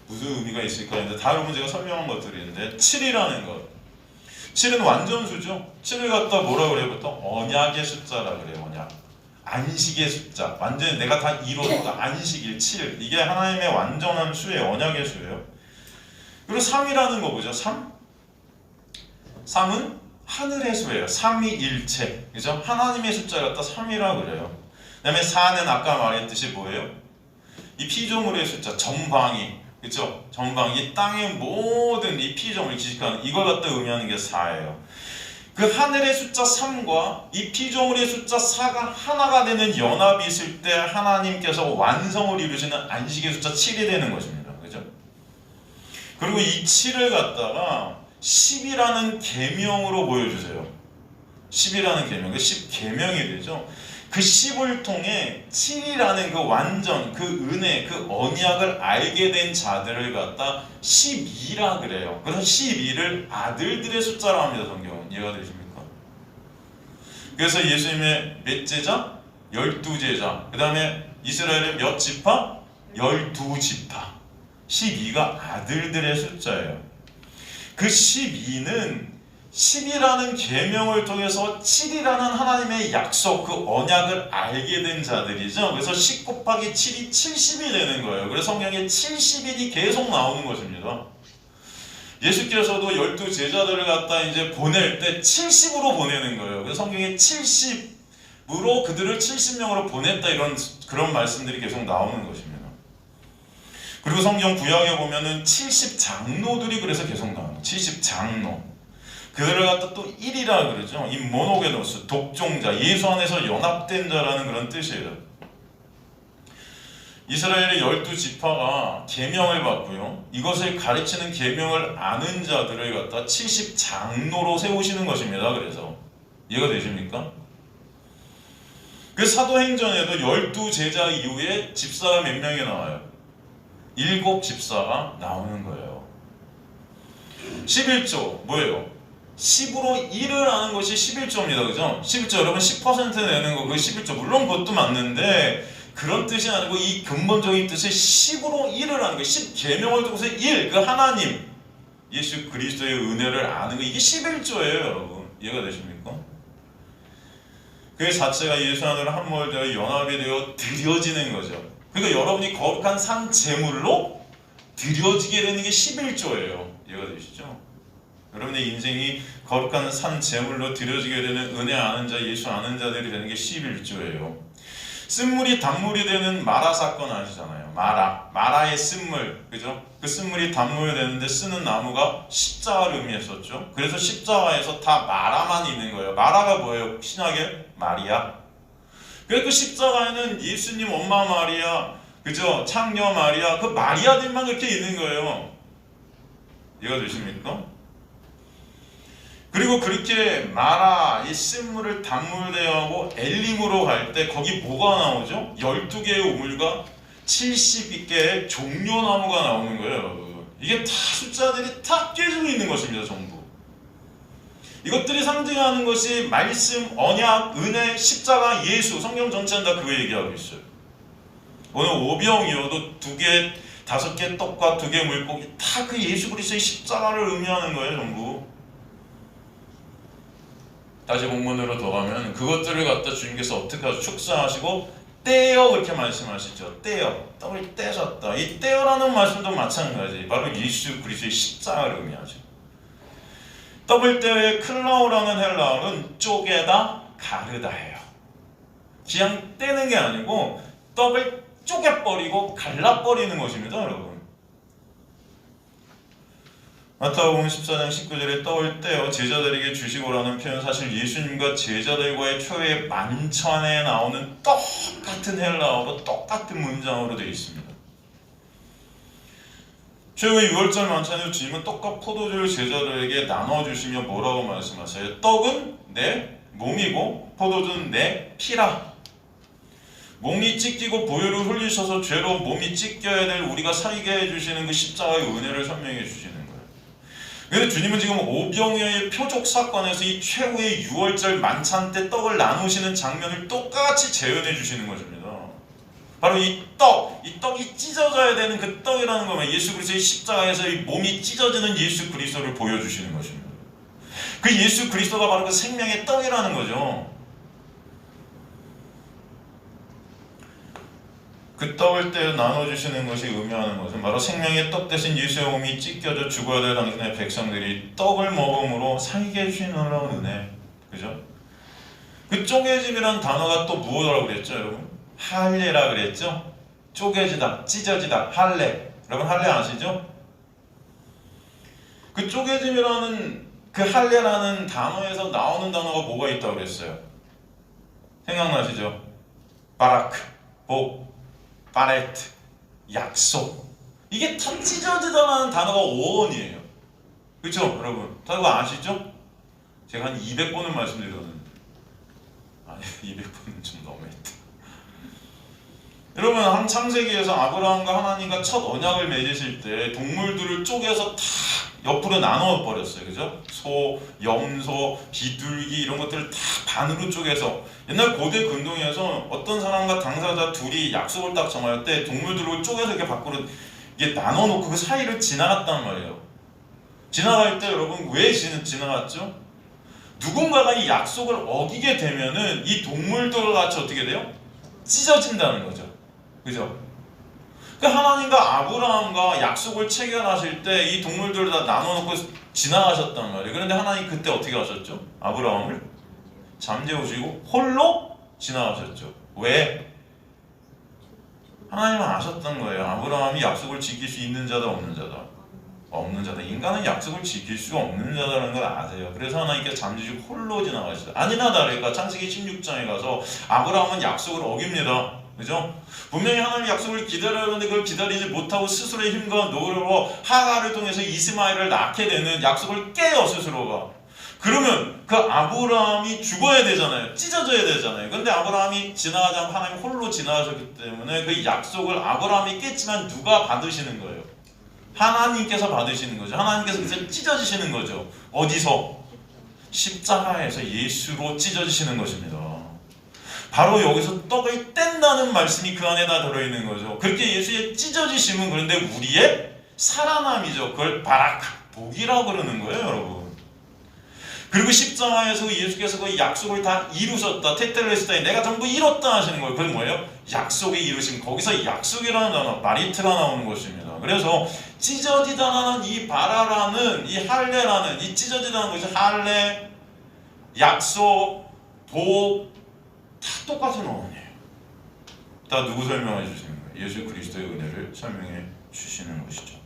S1: 무슨 의미가 있을까 했는데 다 여러분 제가 설명한 것들인데 7이라는 것 7은 완전수죠. 7을 갖다 뭐라 그래요? 보통 언약의 숫자라 그래요. 언약 안식의 숫자 완전히 내가 다 이뤘다 안식일 7 이게 하나님의 완전한 수예요. 언약의 수예요. 그리고 3이라는 거 보죠. 3은 하늘의 수예요. 3이 일체. 그죠? 하나님의 숫자를 갖다 3이라고 그래요. 그 다음에 4는 아까 말했듯이 뭐예요? 이 피조물의 숫자, 전방위. 그죠? 전방위, 땅의 모든 이 피조물 지식하는 이걸 갖다 의미하는 게 4예요. 그 하늘의 숫자 3과 이 피조물의 숫자 4가 하나가 되는 연합이 있을 때 하나님께서 완성을 이루시는 안식의 숫자 7이 되는 것입니다. 그죠? 그리고 이 7을 갖다가 10이라는 계명으로 보여주세요. 10이라는 계명, 그 10 계명이 되죠. 그 10을 통해 7이라는 그 완전, 그 은혜, 그 언약을 알게 된 자들을 갖다 12라 그래요. 그래서 12를 아들들의 숫자라고 합니다. 성경은. 이해가 되십니까? 그래서 예수님의 몇 제자? 12제자. 그 다음에 이스라엘의 몇 지파? 12지파. 12가 아들들의 숫자예요. 그 12는 10이라는 계명을 통해서 7이라는 하나님의 약속, 그 언약을 알게 된 자들이죠. 그래서 10 곱하기 7이 70이 되는 거예요. 그래서 성경에 70일이 계속 나오는 것입니다. 예수께서도 12제자들을 갖다 이제 보낼 때 70으로 보내는 거예요. 그래서 성경에 70으로 그들을 70명으로 보냈다 이런 그런 말씀들이 계속 나오는 것입니다. 그리고 성경 구약에 보면은 70장로들이 그래서 계속 나와요. 70장로. 그들을 갖다 또 1이라 그러죠. 이 모노게노스, 독종자, 예수 안에서 연합된 자라는 그런 뜻이에요. 이스라엘의 12지파가 계명을 받고요. 이것을 가르치는 계명을 아는 자들을 갖다 70장로로 세우시는 것입니다. 그래서 이해가 되십니까? 그 사도행전에도 12제자 이후에 집사가 몇 명이 나와요? 7집사가 나오는 거예요. 11조 뭐예요? 10으로 1을 하는 것이 11조입니다. 그죠? 11조 여러분 10% 내는 거 그 11조 물론 그것도 맞는데 그런 뜻이 아니고 이 근본적인 뜻이 10으로 1을 하는 거예요. 10계명을 두고서 1, 그 하나님 예수 그리스도의 은혜를 아는 거 이게 11조예요. 여러분 이해가 되십니까? 그 자체가 예수 안으로 함몰되어 연합이 되어 드려지는 거죠. 그러니까 여러분이 거룩한 산 제물로 드려지게 되는 게 11조예요. 이해가 되시죠? 여러분의 인생이 거룩한 산 제물로 드려지게 되는 은혜 아는 자, 예수 아는 자들이 되는 게 11조예요. 쓴물이 단물이 되는 마라 사건 아시잖아요. 마라의 쓴물, 그죠? 그 쓴물이 단물이 되는데 쓰는 나무가 십자가를 의미했었죠. 그래서 십자가에서 다 마라만 있는 거예요. 마라가 뭐예요? 신약의 마리아. 그래서 그 십자가에는 예수님 엄마 마리아, 그죠? 창녀 마리아, 그 마리아들만 그렇게 있는 거예요. 이해가 되십니까? 그리고 그렇게 마라, 이 쓴물을 단물대하고 엘림으로 갈 때 거기 뭐가 나오죠? 12개의 우물과 70개의 종려나무가 나오는 거예요. 여러분. 이게 다 숫자들이 다 깨지고 있는 것입니다. 전부. 이것들이 상징하는 것이 말씀, 언약, 은혜, 십자가, 예수, 성경 전체는 다 그거 얘기하고 있어요. 오늘 오병이어도 2개, 5개 떡과 2개 물고기 다 그 예수 그리스도의 십자가를 의미하는 거예요. 전부. 다시 본문으로 더 가면 그것들을 갖다 주님께서 어떻게 하죠? 축사하시고 떼어 그렇게 말씀하시죠. 떼어, 떡을 떼셨다. 이 떼어라는 말씀도 마찬가지. 바로 예수 그리스도의 십자가를 의미하죠. 떡을 떼어의 클라우라는 헬라어는 쪼개다, 가르다예요. 그냥 떼는 게 아니고 떡을 쪼개버리고 갈라버리는 것입니다. 여러분. 마태복음 14장 19절에 떡을 떼어 제자들에게 주시고라는 표현, 사실 예수님과 제자들과의 초유의 만찬에 나오는 똑같은 헬라어로 똑같은 문장으로 되어 있습니다. 최후의 6월절 만찬에서 주님은 떡과 포도주를 제자들에게 나눠주시며 뭐라고 말씀하세요? 떡은 내 몸이고 포도주는 내 피라. 몸이 찢기고 보혈을 흘리셔서 죄로 몸이 찢겨야 될 우리가 살게 해주시는 그 십자가의 은혜를 설명해 주시는 거예요. 그런데 주님은 지금 오병이어의 표적 사건에서 이 최후의 6월절 만찬 때 떡을 나누시는 장면을 똑같이 재현해 주시는 것입니다. 바로 이 떡이 찢어져야 되는 그 떡이라는 거면 예수 그리스도의 십자가에서 이 몸이 찢어지는 예수 그리스도를 보여주시는 것입니다. 그 예수 그리스도가 바로 그 생명의 떡이라는 거죠. 그 떡을 떼어 나눠주시는 것이 의미하는 것은 바로 생명의 떡 대신 예수의 몸이 찢겨져 죽어야 될 당신의 백성들이 떡을 먹음으로 살게 해주시는 은혜. 그죠? 그 쪼개짐이라는 단어가 또 무엇이라고 그랬죠, 여러분? 할례라 그랬죠? 쪼개지다, 찢어지다, 할례. 여러분 할례 아시죠? 그 쪼개짐이라는 그 할례라는 단어에서 나오는 단어가 뭐가 있다고 그랬어요? 생각나시죠? 바라크, 복, 바레트, 약속. 이게 다 찢어지다라는 단어가 5원이에요. 그렇죠, 여러분? 다 그거 아시죠? 제가 한 200번을 말씀드렸는데, 아니 200번은 좀 너무했다. 여러분, 한 창세기에서 아브라함과 하나님과 첫 언약을 맺으실 때 동물들을 쪼개서 다 옆으로 나눠 버렸어요. 그죠? 소, 염소, 비둘기 이런 것들을 다 반으로 쪼개서, 옛날 고대 근동에서 어떤 사람과 당사자 둘이 약속을 딱 정할 때 동물들을 쪼개서 이렇게 밖으로 이게 나눠 놓고 그 사이를 지나갔단 말이에요. 지나갈 때 여러분 왜 지나갔죠? 누군가가 이 약속을 어기게 되면은 이 동물들과 같이 어떻게 돼요? 찢어진다는 거죠. 그죠? 그 하나님과 아브라함과 약속을 체결하실 때 이 동물들을 다 나눠놓고 지나가셨단 말이에요. 그런데 하나님 그때 어떻게 하셨죠? 아브라함을 잠재우시고 홀로 지나가셨죠. 왜? 하나님은 아셨던 거예요. 아브라함이 약속을 지킬 수 있는 자다 없는 자다. 없는 자다. 인간은 약속을 지킬 수가 없는 자다라는 걸 아세요. 그래서 하나님께서 잠재우시고 홀로 지나가셨어요. 아니나 다를까 창세기 16장에 가서 아브라함은 약속을 어깁니다. 그죠? 분명히 하나님의 약속을 기다려야 하는데 그걸 기다리지 못하고 스스로의 힘과 노력으로 하가를 통해서 이스마엘을 낳게 되는 약속을 깨요, 스스로가. 그러면 그 아브라함이 죽어야 되잖아요. 찢어져야 되잖아요. 근데 아브라함이 지나가자면 하나님 홀로 지나가셨기 때문에 그 약속을 아브라함이 깼지만 누가 받으시는 거예요? 하나님께서 받으시는 거죠. 하나님께서 이제 찢어지시는 거죠. 어디서? 십자가에서 예수로 찢어지시는 것입니다. 바로 여기서 떡을 뗀다는 말씀이 그 안에 다 들어있는 거죠. 그렇게 예수의 찢어지심은 그런데 우리의 살아남이죠. 그걸 바라크, 복이라고 그러는 거예요, 여러분. 그리고 십자가에서 예수께서 그 약속을 다 이루셨다. 테텔레스타에 내가 전부 이뤘다 하시는 거예요. 그건 뭐예요? 약속의 이루심. 거기서 약속이라는 단어, 마리트가 나오는 것입니다. 그래서 찢어지다라는 이 바라라는 이 할례라는 이 찢어지다는 것이 할례, 약속, 복 다 똑같은 어원이에요. 다 누구 설명해 주시는 거예요? 예수 그리스도의 은혜를 설명해 주시는 것이죠.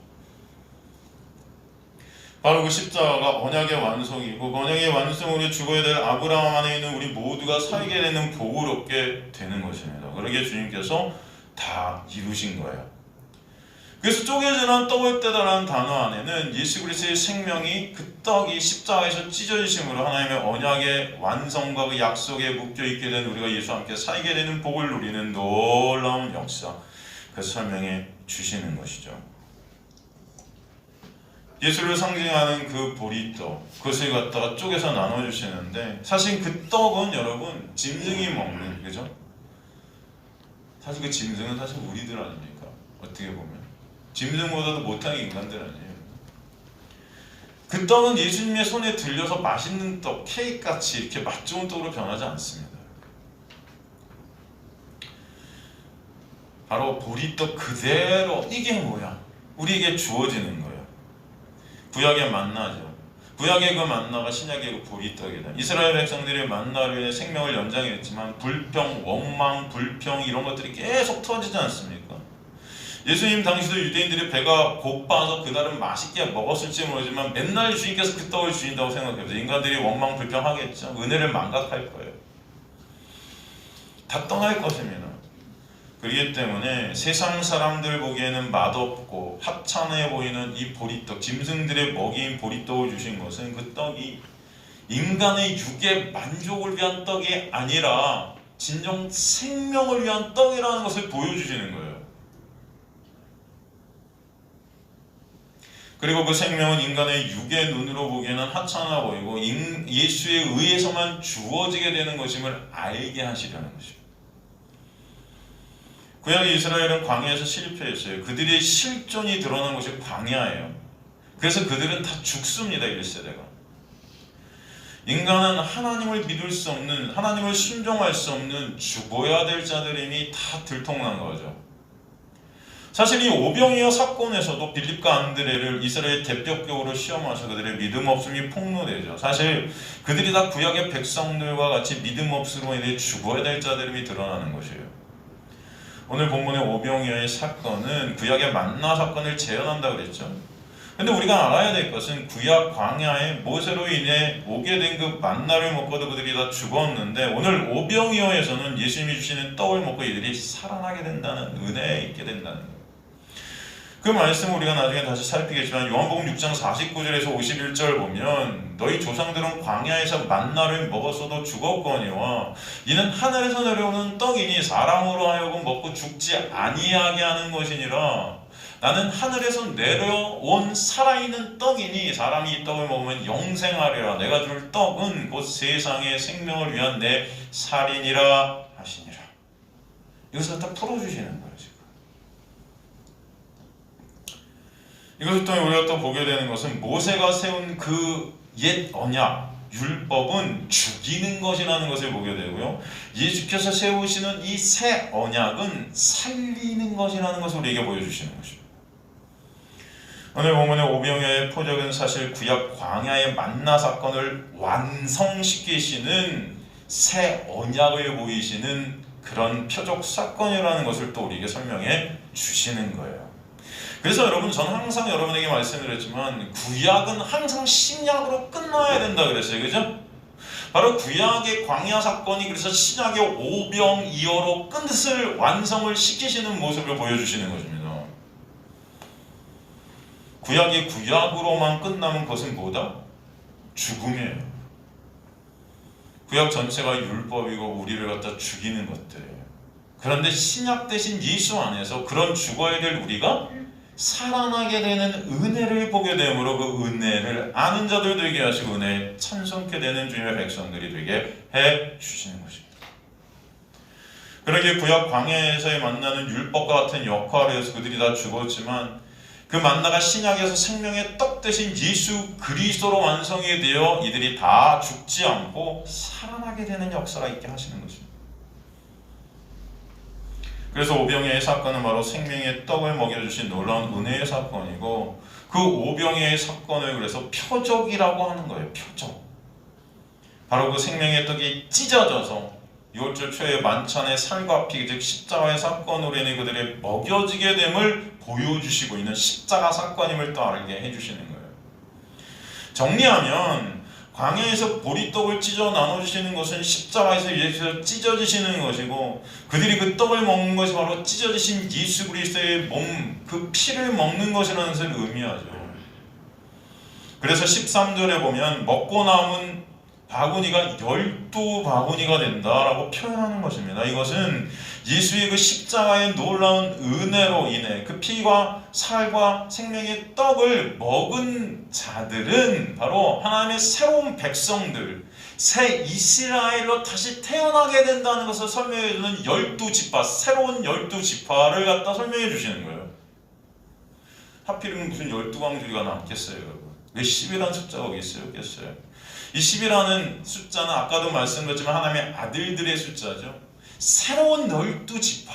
S1: 바로 그 십자가가 언약의 완성이고 그 언약의 완성으로 죽어야 될 아브라함 안에 있는 우리 모두가 살게 되는 복을 얻게 되는 것입니다. 그러기에 주님께서 다 이루신 거예요. 그래서 쪼개지는 떡을 떼다라는 단어 안에는 예수 그리스도의 생명이 그 떡이 십자가에서 찢어지심으로 하나님의 언약의 완성과 그 약속에 묶여있게 된 우리가 예수와 함께 살게 되는 복을 누리는 놀라운 역사, 그래서 설명해 주시는 것이죠. 예수를 상징하는 그 보리떡, 그것을 갖다가 쪼개서 나눠주시는데 사실 그 떡은 여러분 짐승이 먹는, 그죠? 사실 그 짐승은 사실 우리들 아닙니까? 어떻게 보면 짐승보다도 못한 인간들 아니에요. 그 떡은 예수님의 손에 들려서 맛있는 떡, 케이크같이 이렇게 맛 좋은 떡으로 변하지 않습니다. 바로 보리떡 그대로, 이게 뭐야? 우리에게 주어지는 거예요. 구약의 만나죠. 구약의 그 만나가 신약의 그 보리떡이다. 이스라엘 백성들의 만나로 인해 생명을 연장했지만 불평, 원망, 불평 이런 것들이 계속 터지지 않습니까? 예수님 당시도 유대인들의 배가 고파서 그날은 맛있게 먹었을지 모르지만 맨날 주님께서 그 떡을 주신다고 생각해보세요. 인간들이 원망, 불평하겠죠. 은혜를 망각할 거예요. 다 떠날 것입니다. 그렇기 때문에 세상 사람들 보기에는 맛없고 하찮아 보이는 이 보리떡, 짐승들의 먹이인 보리떡을 주신 것은 그 떡이 인간의 육의 만족을 위한 떡이 아니라 진정 생명을 위한 떡이라는 것을 보여주시는 거예요. 그리고 그 생명은 인간의 육의 눈으로 보기에는 하찮아 보이고 예수에 의해서만 주어지게 되는 것임을 알게 하시려는 것입니다. 구약의 이스라엘은 광야에서 실패했어요. 그들의 실존이 드러난 것이 광야예요. 그래서 그들은 다 죽습니다. 1세대가. 인간은 하나님을 믿을 수 없는, 하나님을 순종할 수 없는 죽어야 될 자들임이 다 들통난 거죠. 사실 이 오병이어 사건에서도 빌립과 안드레를 이스라엘 대표격으로 시험하셔서 그들의 믿음 없음이 폭로되죠. 사실 그들이 다 구약의 백성들과 같이 믿음 없음으로 인해 죽어야 될 자들임이 드러나는 것이에요. 오늘 본문의 오병이어의 사건은 구약의 만나 사건을 재현한다고 그랬죠. 근데 우리가 알아야 될 것은 구약 광야에 모세로 인해 오게 된 그 만나를 먹고도 그들이 다 죽었는데 오늘 오병이어에서는 예수님이 주시는 떡을 먹고 이들이 살아나게 된다는 은혜에 있게 된다는 거예요. 그 말씀을 우리가 나중에 다시 살피겠지만 요한복음 6장 49절에서 51절 보면 너희 조상들은 광야에서 만나를 먹었어도 죽었거니와 이는 하늘에서 내려오는 떡이니 사람으로 하여금 먹고 죽지 아니하게 하는 것이니라. 나는 하늘에서 내려온 살아있는 떡이니 사람이 이 떡을 먹으면 영생하리라. 내가 줄 떡은 곧 세상의 생명을 위한 내 살이니라 하시니라. 이것을 다 풀어주시는 거예요. 이것을 통해 우리가 또 보게 되는 것은 모세가 세운 그 옛 언약, 율법은 죽이는 것이라는 것을 보게 되고요. 예수께서 세우시는 이 새 언약은 살리는 것이라는 것을 우리에게 보여주시는 것입니다. 오늘 본문의 오병이어의 표적은 사실 구약 광야의 만나 사건을 완성시키시는 새 언약을 보이시는 그런 표적 사건이라는 것을 또 우리에게 설명해 주시는 거예요. 그래서 여러분, 저는 항상 여러분에게 말씀드렸지만 구약은 항상 신약으로 끝나야 된다 그랬어요. 그죠? 바로 구약의 광야 사건이 그래서 신약의 오병이어로 끝을 완성을 시키시는 모습을 보여주시는 것입니다. 구약이 구약으로만 끝나면 그것은 뭐다? 죽음이에요. 구약 전체가 율법이고 우리를 갖다 죽이는 것들이에요. 그런데 신약 대신 예수 안에서 그런 죽어야 될 우리가 살아나게 되는 은혜를 보게 되므로 그 은혜를 아는 자들 되게 하시고 은혜에 찬송케 되는 주님의 백성들이 되게 해 주시는 것입니다. 그러기에 구약 광야에서의 만나는 율법과 같은 역할을 해서 그들이 다 죽었지만 그 만나가 신약에서 생명의 떡 대신 예수 그리스도로 완성이 되어 이들이 다 죽지 않고 살아나게 되는 역사가 있게 하시는 것입니다. 그래서 오병이어의 사건은 바로 생명의 떡을 먹여주신 놀라운 은혜의 사건이고 그 오병이어의 사건을 그래서 표적이라고 하는 거예요. 표적. 바로 그 생명의 떡이 찢어져서 6월 초의 만찬의 살과 피, 즉 십자가의 사건으로 인해 그들의 먹여지게 됨을 보여주시고 있는 십자가 사건임을 또 알게 해주시는 거예요. 정리하면 광야에서 보리떡을 찢어 나눠주시는 것은 십자가에서 예수께서 찢어지시는 것이고 그들이 그 떡을 먹는 것이 바로 찢어지신 예수 그리스도의 몸, 그 피를 먹는 것이라는 것을 의미하죠. 그래서 13절에 보면 먹고 남은 바구니가 12바구니가 된다라고 표현하는 것입니다. 이것은 예수의 그 십자가의 놀라운 은혜로 인해 그 피와 살과 생명의 떡을 먹은 자들은 바로 하나님의 새로운 백성들, 새 이스라엘로 다시 태어나게 된다는 것을 설명해 주는 12지파, 새로운 12지파를 갖다 설명해 주시는 거예요. 하필이면 무슨 12광주리가 남겠어요, 여러분? 왜 10이라는 숫자가 거기 있어요? 이 10이라는 숫자는 아까도 말씀드렸지만 하나님의 아들들의 숫자죠. 새로운 12지파,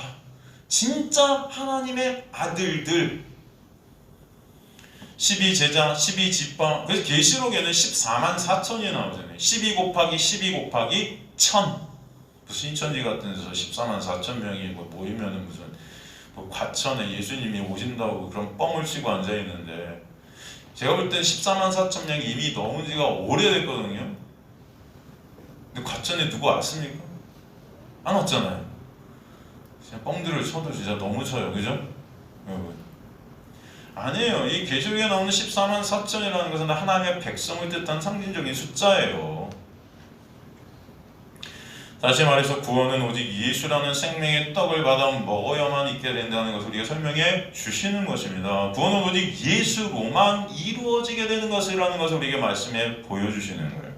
S1: 진짜 하나님의 아들들, 12제자, 12지파. 그래서 계시록에는 14만 4천이 나오잖아요. 12 곱하기 12 곱하기 1000. 무슨 인천지 같은 데서 14만 4천 명이 모이면은 무슨 과천에 예수님이 오신다고 그런 뻥을 치고 앉아 있는데, 제가 볼 땐 14만 4천 명이 이미 넘은 지가 오래됐거든요. 근데 과천에 누구 왔습니까? 안 왔잖아요. 그냥 뻥들을 쳐도 진짜 너무 쳐요. 그죠? 여러분. 아니에요. 이 계시록에 나오는 14만 4천이라는 것은 하나님의 백성을 뜻한 상징적인 숫자예요. 다시 말해서 구원은 오직 예수라는 생명의 떡을 받아 먹어야만 있게 된다는 것을 우리가 설명해 주시는 것입니다. 구원은 오직 예수로만 이루어지게 되는 것이라는 것을 우리에게 말씀해 보여주시는 거예요.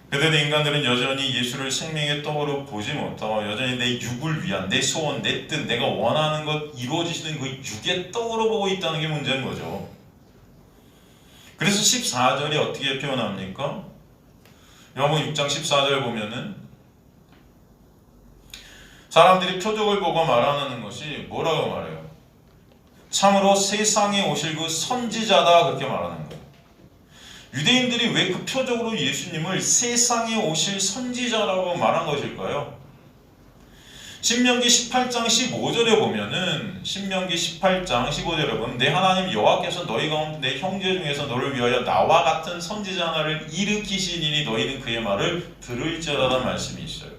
S1: 그때도 인간들은 여전히 예수를 생명의 떡으로 보지 못하고 여전히 내 육을 위한, 내 소원, 내 뜻, 내가 원하는 것 이루어지시는 그 육의 떡으로 보고 있다는 게 문제인 거죠. 그래서 14절이 어떻게 표현합니까? 요한복음 6장 14절 보면은 사람들이 표적을 보고 말하는 것이 뭐라고 말해요? 참으로 세상에 오실 그 선지자다, 그렇게 말하는 거예요. 유대인들이 왜 그 표적으로 예수님을 세상에 오실 선지자라고 말한 것일까요? 신명기 18장 15절에 보면은, 신명기 18장 15절에 보면 내 하나님 여호와께서 너희 가운데 내 형제 중에서 너를 위하여 나와 같은 선지자 하나를 일으키시니니 너희는 그의 말을 들을지어다라는 말씀이 있어요.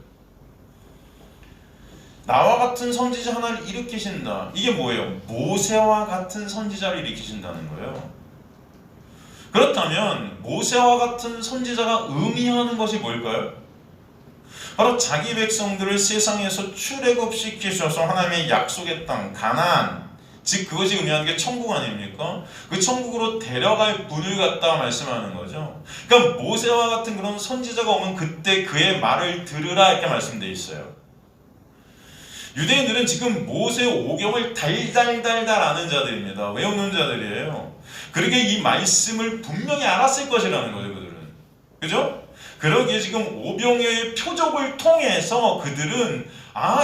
S1: 나와 같은 선지자 하나를 일으키신다. 이게 뭐예요? 모세와 같은 선지자를 일으키신다는 거예요. 그렇다면 모세와 같은 선지자가 의미하는 것이 뭘까요? 바로 자기 백성들을 세상에서 출애굽시키셔서 하나님의 약속의 땅 가나안, 즉 그것이 의미하는 게 천국 아닙니까? 그 천국으로 데려갈 분을 갖다 말씀하는 거죠. 그러니까 모세와 같은 그런 선지자가 오면 그때 그의 말을 들으라, 이렇게 말씀되어 있어요. 유대인들은 지금 모세 오경을 달달달달 아는 자들입니다. 외우는 자들이에요. 그러게 이 말씀을 분명히 알았을 것이라는 거죠, 그들은. 그죠? 그러기에 지금 오병이어의 표적을 통해서 그들은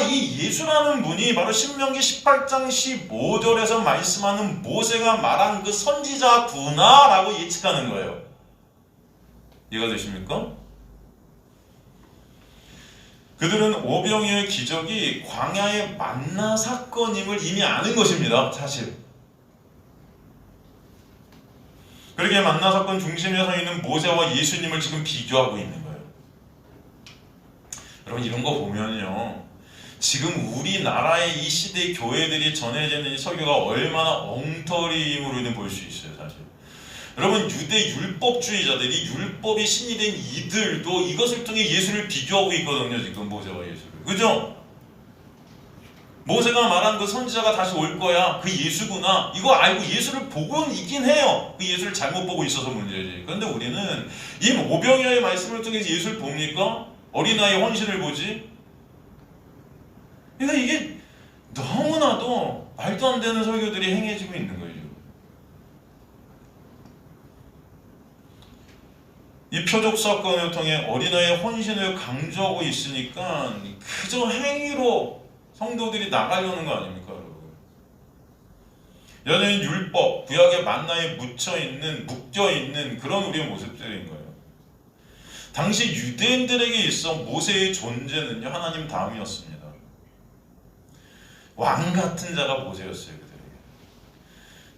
S1: 이 예수라는 분이 바로 신명기 18장 15절에서 말씀하는 모세가 말한 그 선지자구나 라고 예측하는 거예요. 이해가 되십니까? 그들은 오병이어의 기적이 광야의 만나 사건임을 이미 아는 것입니다. 사실. 그러기에 만나 사건 중심에 서 있는 모세와 예수님을 지금 비교하고 있는 거예요. 여러분 이런 거 보면요, 지금 우리나라의 이 시대 교회들이 전해지는 이 설교가 얼마나 엉터리임으로는 볼 수 있어요. 사실 여러분, 유대 율법주의자들이 율법이 신이 된 이들도 이것을 통해 예수를 비교하고 있거든요. 지금 모세와 예수를, 그죠? 모세가 말한 그 선지자가 다시 올 거야, 그 예수구나, 이거 알고 예수를 보고는 있긴 해요. 그 예수를 잘못 보고 있어서 문제지. 그런데 우리는 이 오병이어의 말씀을 통해서 예수를 봅니까? 어린아이 헌신을 보지? 그러니까 이게 너무나도 말도 안 되는 설교들이 행해지고 있는 거예요. 이 표적 사건을 통해 어린아이의 헌신을 강조하고 있으니까 그저 행위로 성도들이 나가려는 거 아닙니까, 여러분? 여전히 율법, 구약의 만나에 묶여있는 그런 우리의 모습들인 거예요. 당시 유대인들에게 있어 모세의 존재는요, 하나님 다음이었습니다. 왕 같은 자가 모세였어요, 그들에게.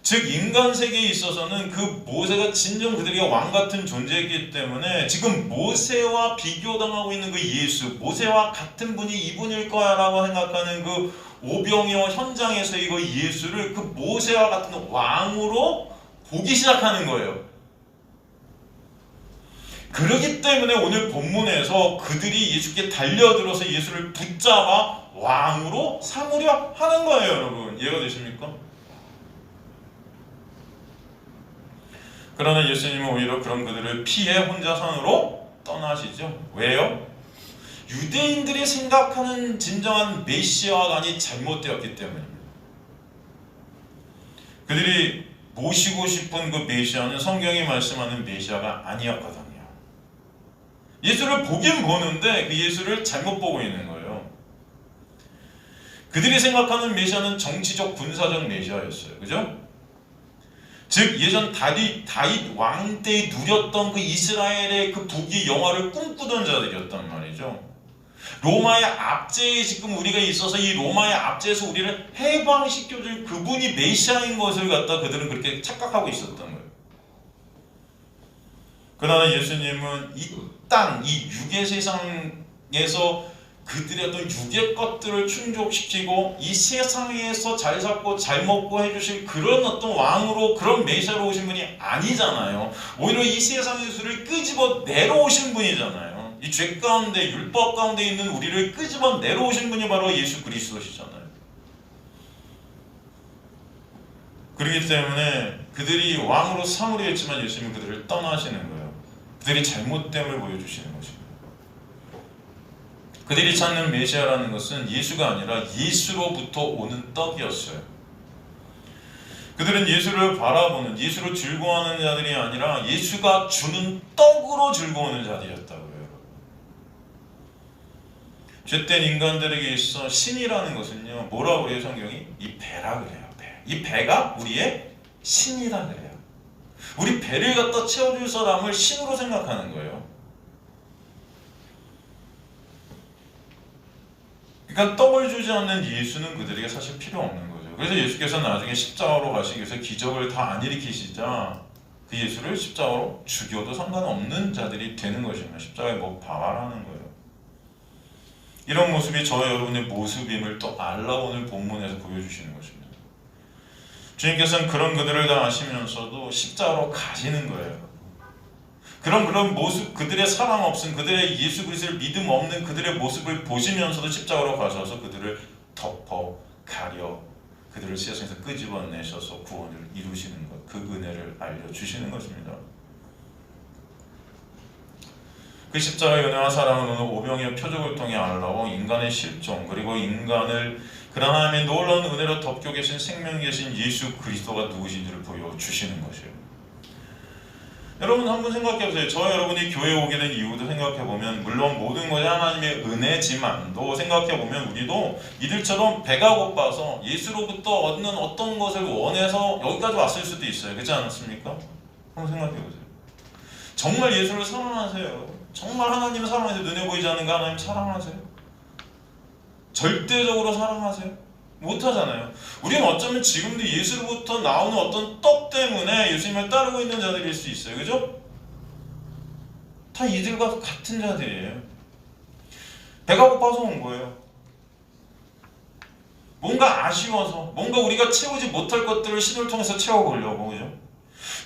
S1: 즉 인간 세계에 있어서는 그 모세가 진정 그들에게 왕 같은 존재이기 때문에 지금 모세와 비교당하고 있는 그 예수, 모세와 같은 분이 이분일 거야 라고 생각하는 그 오병이어 현장에서의 그 예수를 그 모세와 같은 왕으로 보기 시작하는 거예요. 그렇기 때문에 오늘 본문에서 그들이 예수께 달려들어서 예수를 붙잡아 왕으로 삼으려 하는 거예요. 여러분 이해가 되십니까? 그러나 예수님은 오히려 그런 그들을 피해 혼자 산으로 떠나시죠. 왜요? 유대인들이 생각하는 진정한 메시아관이 잘못되었기 때문입니다. 그들이 모시고 싶은 그 메시아는 성경이 말씀하는 메시아가 아니었거든요. 예수를 보긴 보는데 그 예수를 잘못 보고 있는 거예요. 그들이 생각하는 메시아는 정치적 군사적 메시아였어요. 그죠? 즉 예전 다윗 왕 때 누렸던 그 이스라엘의 그 부귀 영화를 꿈꾸던 자들이었단 말이죠. 로마의 압제에 지금 우리가 있어서 이 로마의 압제에서 우리를 해방시켜줄 그분이 메시아인 것을 갖다 그들은 그렇게 착각하고 있었던 거예요. 그러나 예수님은 이 땅, 이 유괴 세상에서 그들의 어떤 유괴 것들을 충족시키고 이 세상에서 잘 살고 잘 먹고 해주실 그런 어떤 왕으로, 그런 메시아로 오신 분이 아니잖아요. 오히려 이 세상의 수를 끄집어 내려오신 분이잖아요. 이 죄 가운데, 율법 가운데 있는 우리를 끄집어 내려오신 분이 바로 예수 그리스도시잖아요. 그렇기 때문에 그들이 왕으로 삼으려 했지만 예수님은 그들을 떠나시는 거예요. 그들이 잘못됨을 보여주시는 것입니다. 그들이 찾는 메시아라는 것은 예수가 아니라 예수로부터 오는 떡이었어요. 그들은 예수를 바라보는, 예수로 즐거워하는 자들이 아니라 예수가 주는 떡으로 즐거워하는 자들이었다고요. 죄된 인간들에게 있어 신이라는 것은요, 뭐라고 그래요 성경이? 이 배라 그래요. 배. 이 배가 우리의 신이라 그래요. 우리 배를 갖다 채워줄 사람을 신으로 생각하는 거예요. 그러니까 떡을 주지 않는 예수는 그들에게 사실 필요 없는 거죠. 그래서 예수께서 나중에 십자가로 가시기 위해서 기적을 다 안 일으키시자 그 예수를 십자가로 죽여도 상관없는 자들이 되는 것입니다. 십자가에 못 박아라는 거예요. 이런 모습이 저와 여러분의 모습임을 또 알라 오늘 본문에서 보여주시는 것입니다. 주님께서는 그런 그들을 다 아시면서도 십자가로 가시는 거예요. 그런 모습, 그들의 사랑 없음, 그들의 예수 그리스도를 믿음 없는 그들의 모습을 보시면서도 십자가로 가셔서 그들을 덮어 가려 그들을 세상에서 끄집어내셔서 구원을 이루시는 것, 그 은혜를 알려주시는 것입니다. 그 십자가의 은혜와 사랑은 오늘 오병이어 표적을 통해 알라고 인간의 실종, 그리고 인간을 그 하나님의 놀라운 은혜로 덮고 계신 생명 계신 예수 그리스도가 누구신지를 보여주시는 것이에요. 여러분 한번 생각해보세요. 저와 여러분이 교회에 오게 된 이유도 생각해보면 물론 모든 것이 하나님의 은혜지만도 생각해보면 우리도 이들처럼 배가 고파서 예수로부터 얻는 어떤 것을 원해서 여기까지 왔을 수도 있어요. 그렇지 않습니까? 한번 생각해보세요. 정말 예수를 사랑하세요? 정말 하나님을 사랑하세요? 눈에 보이지 않는 그 하나님 사랑하세요? 절대적으로 사랑하세요? 못하잖아요. 우리는 어쩌면 지금도 예수로부터 나오는 어떤 떡 때문에 예수님을 따르고 있는 자들일 수 있어요. 그죠? 다 이들과 같은 자들이에요. 배가 고파서 온 거예요. 뭔가 아쉬워서, 뭔가 우리가 채우지 못할 것들을 신을 통해서 채워보려고, 그죠?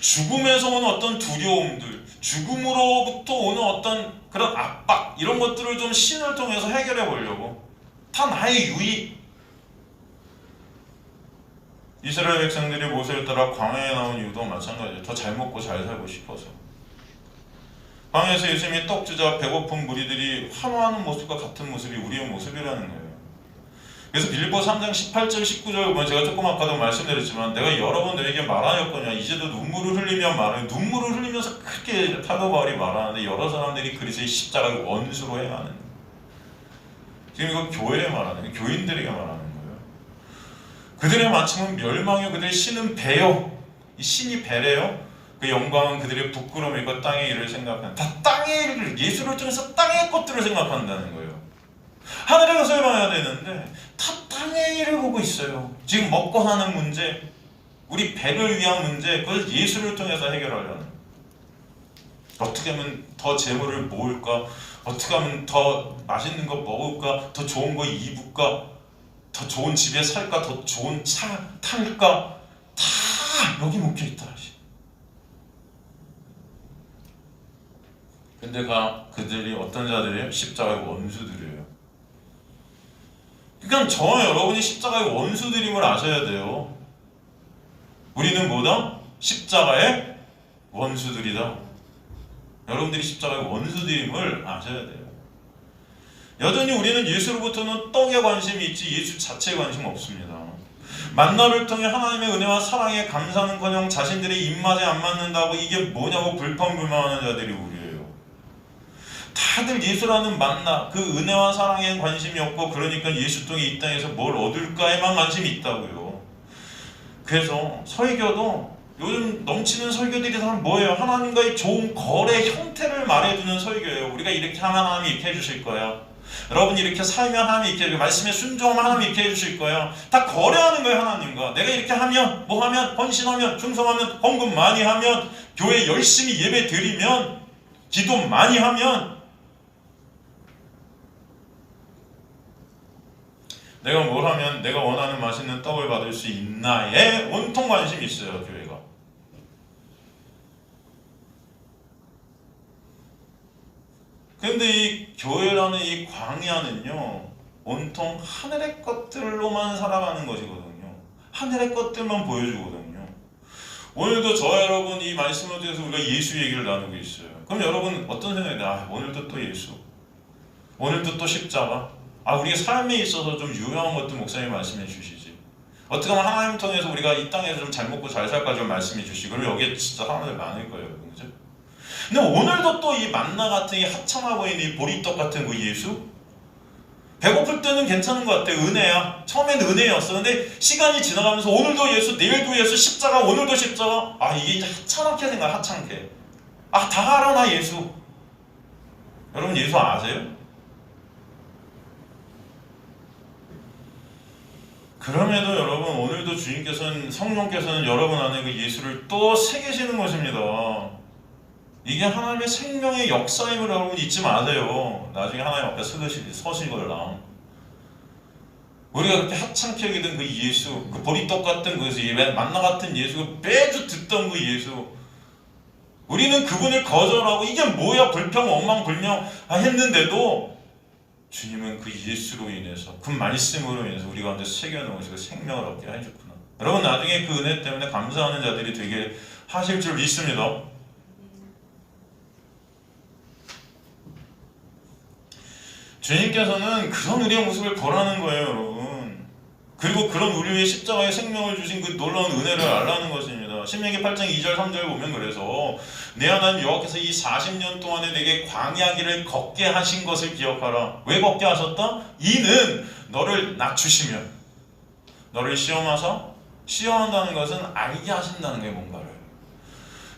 S1: 죽음에서 오는 어떤 두려움들, 죽음으로부터 오는 어떤 그런 압박, 이런 것들을 좀 신을 통해서 해결해 보려고. 다 나의 유익. 이스라엘 백성들이 모세를 따라 광야에 나온 이유도 마찬가지예요. 더 잘 먹고 잘 살고 싶어서. 광야에서 예수님이 떡 주자 배고픈 무리들이 환호하는 모습과 같은 모습이 우리의 모습이라는 거예요. 그래서 빌립보 3장 18절 19절 보면 제가 조금 아까도 말씀드렸지만 내가 여러 번 너에게 말하였거냐 이제도 눈물을 흘리며 말하여 눈물을 흘리면서 그렇게 사도 바울이 말하는데 여러 사람들이 그리스도의 십자가를 원수로 해야 하는 거예요. 지금 이거 교회에 말하는 거예요. 교인들에게 말하는 거예요. 그들의 마침은 멸망이요 그들의 신은 배요. 이 신이 배래요. 그 영광은 그들의 부끄러움이고 땅의 일을 생각하는 다 땅의 일을 예수를 통해서 땅의 것들을 생각한다는 거예요. 하늘에 가서 해봐야 되는데 다 땅의 일을 보고 있어요. 지금 먹고 사는 문제, 우리 배를 위한 문제, 그걸 예수를 통해서 해결하려는. 어떻게 하면 더 재물을 모을까? 어떻게 하면 더 맛있는 거 먹을까? 더 좋은 거 입을까? 더 좋은 집에 살까? 더 좋은 차 탈까? 다 여기 묶여있다. 근데 그들이 어떤 자들이에요? 십자가의 원수들이에요. 그러니까 저와 여러분이 십자가의 원수들임을 아셔야 돼요. 우리는 뭐다? 십자가의 원수들이다. 여러분들이 십자가의 원수들임을 아셔야 돼요. 여전히 우리는 예수로부터는 떡에 관심이 있지 예수 자체에 관심 없습니다. 만나를 통해 하나님의 은혜와 사랑에 감사하는커녕 자신들의 입맛에 안 맞는다고 이게 뭐냐고 불평불만하는 자들이 우리예요. 다들 예수라는 만나, 그 은혜와 사랑에 관심이 없고 그러니까 예수 통해 이 땅에서 뭘 얻을까에만 관심이 있다고요. 그래서 설교도 요즘 넘치는 설교들이 다 뭐예요? 하나님과의 좋은 거래 형태를 말해주는 설교예요. 우리가 이렇게 하면 하나님이 이렇게 해주실 거야. 여러분이 이렇게 살면 하나님이 이렇게 해주실 거야. 말씀에 순종하면 하나님이 이렇게 해주실 거야. 다 거래하는 거예요. 하나님과. 내가 이렇게 하면 뭐 하면 헌신하면 충성하면 헌금 많이 하면 교회 열심히 예배 드리면 기도 많이 하면 내가 뭘 하면 내가 원하는 맛있는 떡을 받을 수 있나에 온통 관심이 있어요. 교회가. 근데 이 교회라는 이 광야는요 온통 하늘의 것들로만 살아가는 것이거든요. 하늘의 것들만 보여주거든요. 오늘도 저와 여러분 이 말씀을 통해서 우리가 예수 얘기를 나누고 있어요. 그럼 여러분 어떤 생각이 나요? 오늘도 또 예수, 오늘도 또 십자가. 우리가 삶에 있어서 좀 유용한 것도 목사님이 말씀해 주시지. 어떻게 하면 하나님 통해서 우리가 이 땅에서 좀 잘 먹고 잘 살까 좀 말씀해 주시고 그리고 여기에 진짜 사람들 많을 거예요. 그죠? 근데 오늘도 또 이 만나 같은 이 하찮아 보이는 이 보리떡 같은 그 예수? 배고플 때는 괜찮은 것 같아. 은혜야. 처음에는 은혜였어. 근데 시간이 지나가면서 오늘도 예수, 내일도 예수, 십자가, 오늘도 십자가. 이게 이제 하찮게 생각해. 하찮게. 다 알아 나 예수. 여러분 예수 아세요? 그럼에도 여러분 오늘도 주님께서는 성령께서는 여러분 안에 그 예수를 또 새기시는 것입니다. 이게 하나님의 생명의 역사임을 여러분 잊지 마세요. 나중에 하나님 앞에 서실 거라. 우리가 그렇게 하찮게 여기던 그 예수, 그 보리떡 같은 그 만나 같은 예수, 매주 듣던 그 예수, 우리는 그분을 거절하고 이게 뭐야 불평 원망불명 했는데도 주님은 그 예수로 인해서 그 말씀으로 인해서 우리 가운데 새겨놓으시고 생명을 얻게 해줬구나. 여러분 나중에 그 은혜 때문에 감사하는 자들이 되게 하실 줄 믿습니다. 주님께서는 그런 우리의 모습을 보라는 거예요, 여러분. 그리고 그런 우리 위해 십자가에 생명을 주신 그 놀라운 은혜를 알라는 것입니다. 신명기 8장 2절 3절 보면 그래서 내 하나님 여호와께서 이 40년 동안에 내게 광야길을 걷게 하신 것을 기억하라. 왜 걷게 하셨다? 이는 너를 낮추시며 너를 시험하사 시험한다는 것은 알게 하신다는 게 뭔가를.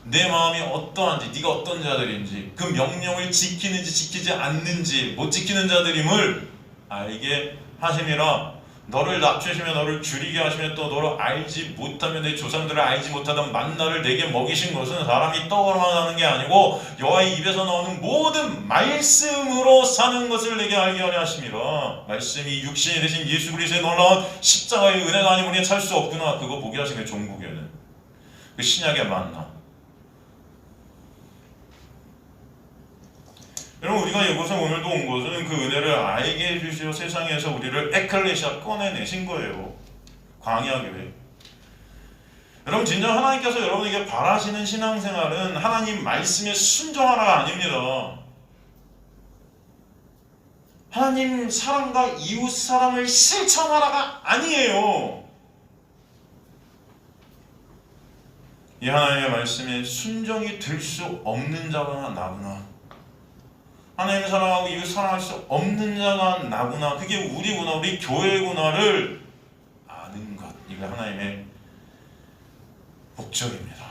S1: 내 마음이 어떠한지, 네가 어떤 자들인지, 그 명령을 지키는지 지키지 않는지 못 지키는 자들임을 알게 하심이라. 너를 낮추시며 너를 줄이게 하시며 또 너를 알지 못하며 내 조상들을 알지 못하던 만나를 내게 먹이신 것은 사람이 떡으로만 하는 게 아니고 여호와의 입에서 나오는 모든 말씀으로 사는 것을 내게 알게 하려 하심이라. 말씀이 육신이 되신 예수 그리스도의 놀라운 십자가의 은혜가 아니면 우리는 살 수 없구나. 그거 보게 하신 게 종국에는 그 신약의 만나. 여러분, 우리가 이곳에 오늘도 온 것은 그 은혜를 알게 해주시어 세상에서 우리를 에클레시아 꺼내내신 거예요. 광야교회. 여러분, 진정 하나님께서 여러분에게 바라시는 신앙생활은 하나님 말씀에 순종하라가 아닙니다. 하나님 사랑과 이웃 사랑을 실천하라가 아니에요. 이 하나님의 말씀에 순종이 될 수 없는 자가 나구나. 하나님을 사랑하고 이웃 사랑할 수 없는 자가 나구나. 그게 우리구나, 우리 교회구나를 아는 것. 이게 하나님의 목적입니다.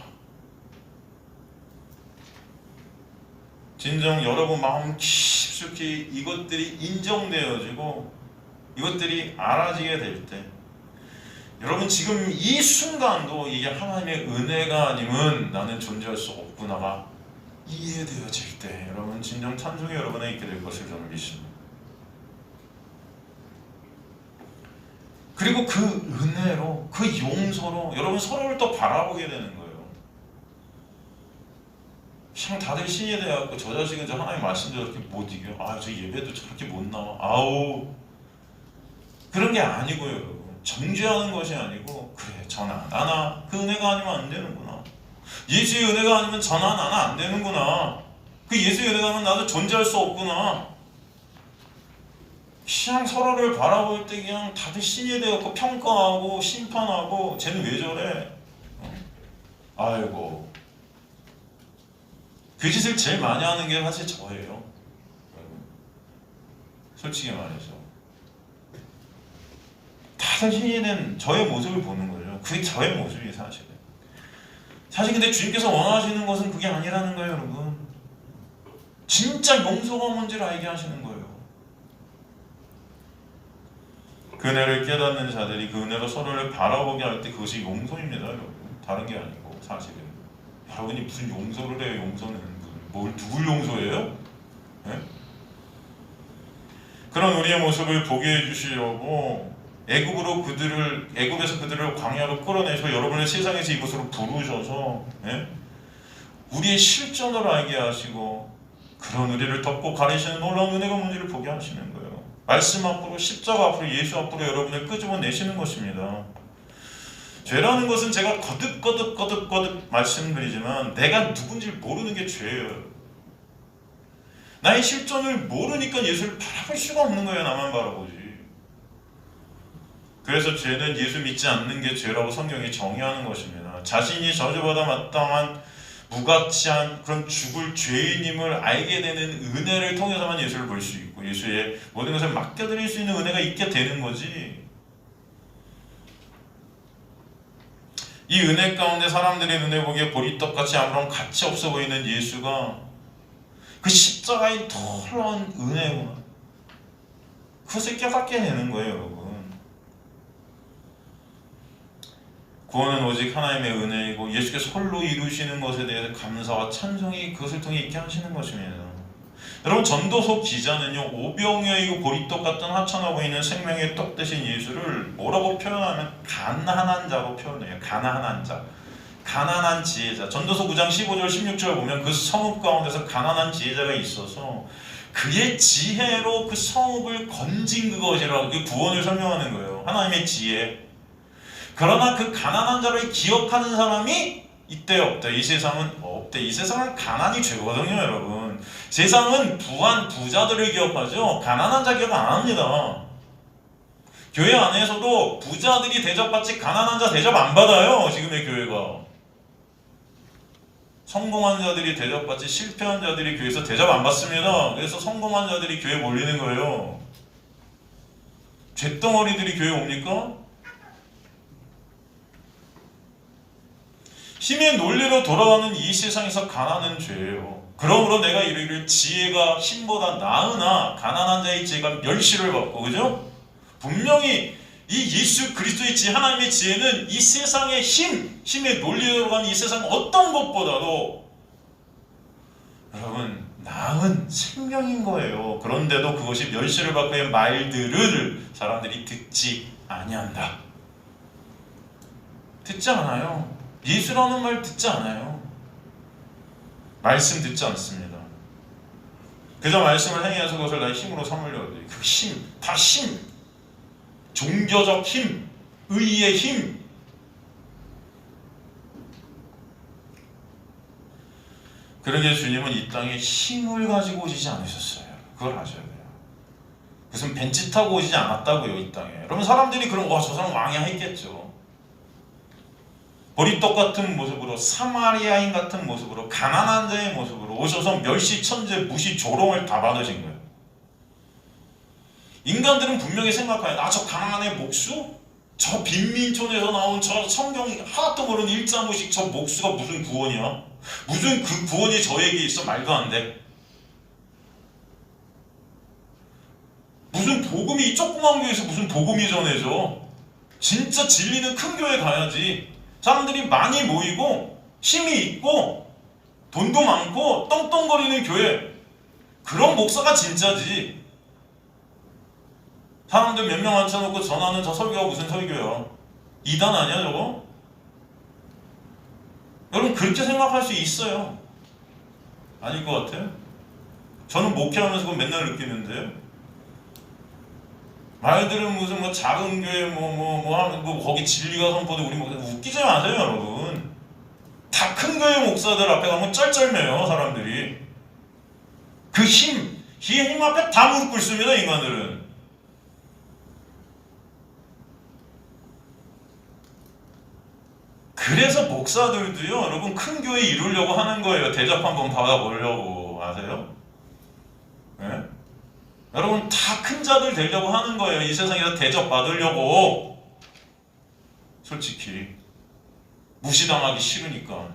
S1: 진정 여러분 마음 깊숙이 이것들이 인정되어지고 이것들이 알아지게 될 때, 여러분 지금 이 순간도 이게 하나님의 은혜가 아니면 나는 존재할 수 없구나가 이해되어질 때, 여러분 진정 찬송이 여러분에 있게 될 것을 저는 믿습니다. 그리고 그 은혜로, 그 용서로 여러분 서로를 또 바라보게 되는 거예요. 그냥 다들 신이 돼갖고 저 자식은 저 하나님 말씀대로 저렇게 못 이겨, 아 저 예배도 저렇게 못 나와, 아우, 그런 게 아니고요. 여러분 정죄하는 것이 아니고, 그래 전화 나나 그 은혜가 아니면 안 되는구나, 예수의 은혜가 아니면 전화 나나 안 되는구나, 그 예수의 은혜가 아니면 나도 존재할 수 없구나. 그냥 서로를 바라볼 때 그냥 다들 신이 돼갖고 평가하고 심판하고, 쟤는 왜 저래, 아이고. 그 짓을 제일 많이 하는 게 사실 저예요. 솔직히 말해서 다들 신이 된 저의 모습을 보는 거죠. 그게 저의 모습이 사실은. 사실 근데 주님께서 원하시는 것은 그게 아니라는 거예요, 여러분. 진짜 용서가 뭔지를 알게 하시는 거예요. 그 은혜를 깨닫는 자들이 그 은혜로 서로를 바라보게 할 때 그것이 용서입니다, 여러분. 다른 게 아니고 사실은. 여러분이 무슨 용서를 해요? 용서는 뭘 누굴 용서해요? 네? 그런 우리의 모습을 보게 해주시려고 애굽에서 그들을 광야로 끌어내셔 여러분을 세상에서 이곳으로 부르셔서, 네? 우리의 실존을 알게 하시고 그런 우리를 덮고 가리시는 놀라운 은혜가 뭔지를 보게 하시는 거예요. 말씀 앞으로, 십자가 앞으로, 예수 앞으로 여러분을 끄집어내시는 것입니다. 죄라는 것은 제가 거듭 말씀드리지만 내가 누군지를 모르는 게 죄예요. 나의 실존을 모르니까 예수를 바라볼 수가 없는 거예요. 나만 바라보지. 그래서 죄는 예수 믿지 않는 게 죄라고 성경이 정의하는 것입니다. 자신이 저주받아 마땅한 무가치한 그런 죽을 죄인임을 알게 되는 은혜를 통해서만 예수를 볼 수 있고, 예수의 모든 것을 맡겨드릴 수 있는 은혜가 있게 되는 거지. 이 은혜 가운데 사람들의 눈에 보기에 보리떡같이 아무런 가치 없어 보이는 예수가 그 십자가의 놀라운 은혜구나, 그것을 깨닫게 되는 거예요, 여러분. 구원은 오직 하나님의 은혜이고 예수께서 홀로 이루시는 것에 대해서 감사와 찬송이 그것을 통해 있게 하시는 것입니다. 여러분, 전도서 기자는요, 오병이어이고 보리떡 같은 하찮아 보이는 생명의 떡 대신 예수를 뭐라고 표현하면 가난한 자로 표현해요. 가난한 자, 가난한 지혜자. 전도서 9장 15절 16절 보면 그 성읍 가운데서 가난한 지혜자가 있어서 그의 지혜로 그 성읍을 건진 그것이라고, 그 구원을 설명하는 거예요. 하나님의 지혜. 그러나 그 가난한 자를 기억하는 사람이 있대 없대? 이 세상은 없대. 이 세상은 가난이 죄거든요, 여러분. 세상은 부한 부자들을 기억하죠. 가난한 자 기억 안 합니다. 교회 안에서도 부자들이 대접받지 가난한 자 대접 안 받아요. 지금의 교회가. 성공한 자들이 대접받지 실패한 자들이 교회에서 대접 안 받습니다. 그래서 성공한 자들이 교회에 몰리는 거예요. 잿덩어리들이 교회에 옵니까? 힘의 논리로 돌아가는 이 세상에서 가난은 죄예요. 그러므로 내가 이르기를 지혜가 힘보다 나으나 가난한 자의 지혜가 멸시를 받고, 그죠? 분명히 이 예수 그리스도의 지혜, 하나님의 지혜는 이 세상의 힘의 논리로 가는 이 세상 어떤 것보다도 여러분 나은 생명인 거예요. 그런데도 그것이 멸시를 받고 의 말들을 사람들이 듣지 아니한다. 듣지 않아요. 예수라는 말 듣지 않아요. 말씀 듣지 않습니다. 그저 말씀을 행해서 그것을 나의 힘으로 삼으려고 해요. 그 힘, 다 힘, 종교적 힘, 의의 힘. 그러게 주님은 이 땅에 힘을 가지고 오시지 않으셨어요. 그걸 아셔야 돼요. 무슨 벤치 타고 오시지 않았다고요, 이 땅에. 여러분 사람들이 그런 거, 저 사람 왕이야 했겠죠. 보리떡 같은 모습으로, 사마리아인 같은 모습으로, 가난한 자의 모습으로 오셔서 멸시, 천재, 무시, 조롱을 다 받으신 거예요. 인간들은 분명히 생각해요. 저 가난한 목수? 저 빈민촌에서 나온 저 성경 하나도 모르는 일자무식 저 목수가 무슨 구원이야? 무슨 그 구원이 저에게 있어? 말도 안 돼. 무슨 복음이 이 조그만 교회에서 무슨 복음이 전해져? 진짜 진리는 큰 교회 가야지. 사람들이 많이 모이고 힘이 있고 돈도 많고 떵떵거리는 교회, 그런 목사가 진짜지. 사람들 몇 명 앉혀놓고 전하는 저 설교가 무슨 설교야? 이단 아니야 저거? 여러분 그렇게 생각할 수 있어요. 아닐 것 같아요? 저는 목회하면서 그거 맨날 느끼는데요. 말들은 무슨 뭐 작은 교회 뭐 거기 진리가 선포돼 우리 목사 웃기지 마세요 여러분. 다 큰 교회 목사들 앞에 가면 쩔쩔매요 사람들이. 그 힘, 이 힘 앞에 다 무릎 꿇습니다 인간들은. 그래서 목사들도요 여러분 큰 교회 이루려고 하는 거예요. 대접 한번 받아보려고. 아세요? 네? 여러분 다 큰 자들 되려고 하는 거예요. 이 세상에서 대접 받으려고. 솔직히 무시당하기 싫으니까.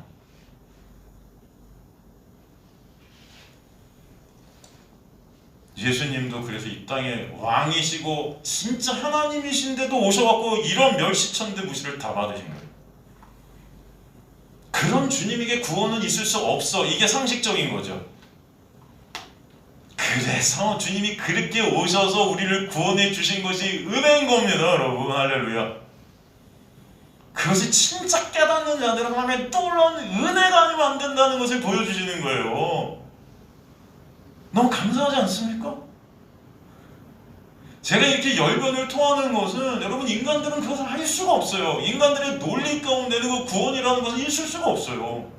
S1: 예수님도 그래서 이 땅에 왕이시고 진짜 하나님이신데도 오셔갖고 이런 멸시천대 무시를 다 받으신 거예요. 그런 주님에게 구원은 있을 수 없어. 이게 상식적인 거죠. 그래서 주님이 그렇게 오셔서 우리를 구원해 주신 것이 은혜인 겁니다 여러분. 할렐루야. 그것이 진짜 깨닫는 자들은 하나님의 놀라운 은혜가 아니면 안 된다는 것을 보여주시는 거예요. 너무 감사하지 않습니까? 제가 이렇게 열변을 토하는 것은 여러분 인간들은 그것을 할 수가 없어요. 인간들의 논리 가운데는 그 구원이라는 것은 있을 수가 없어요.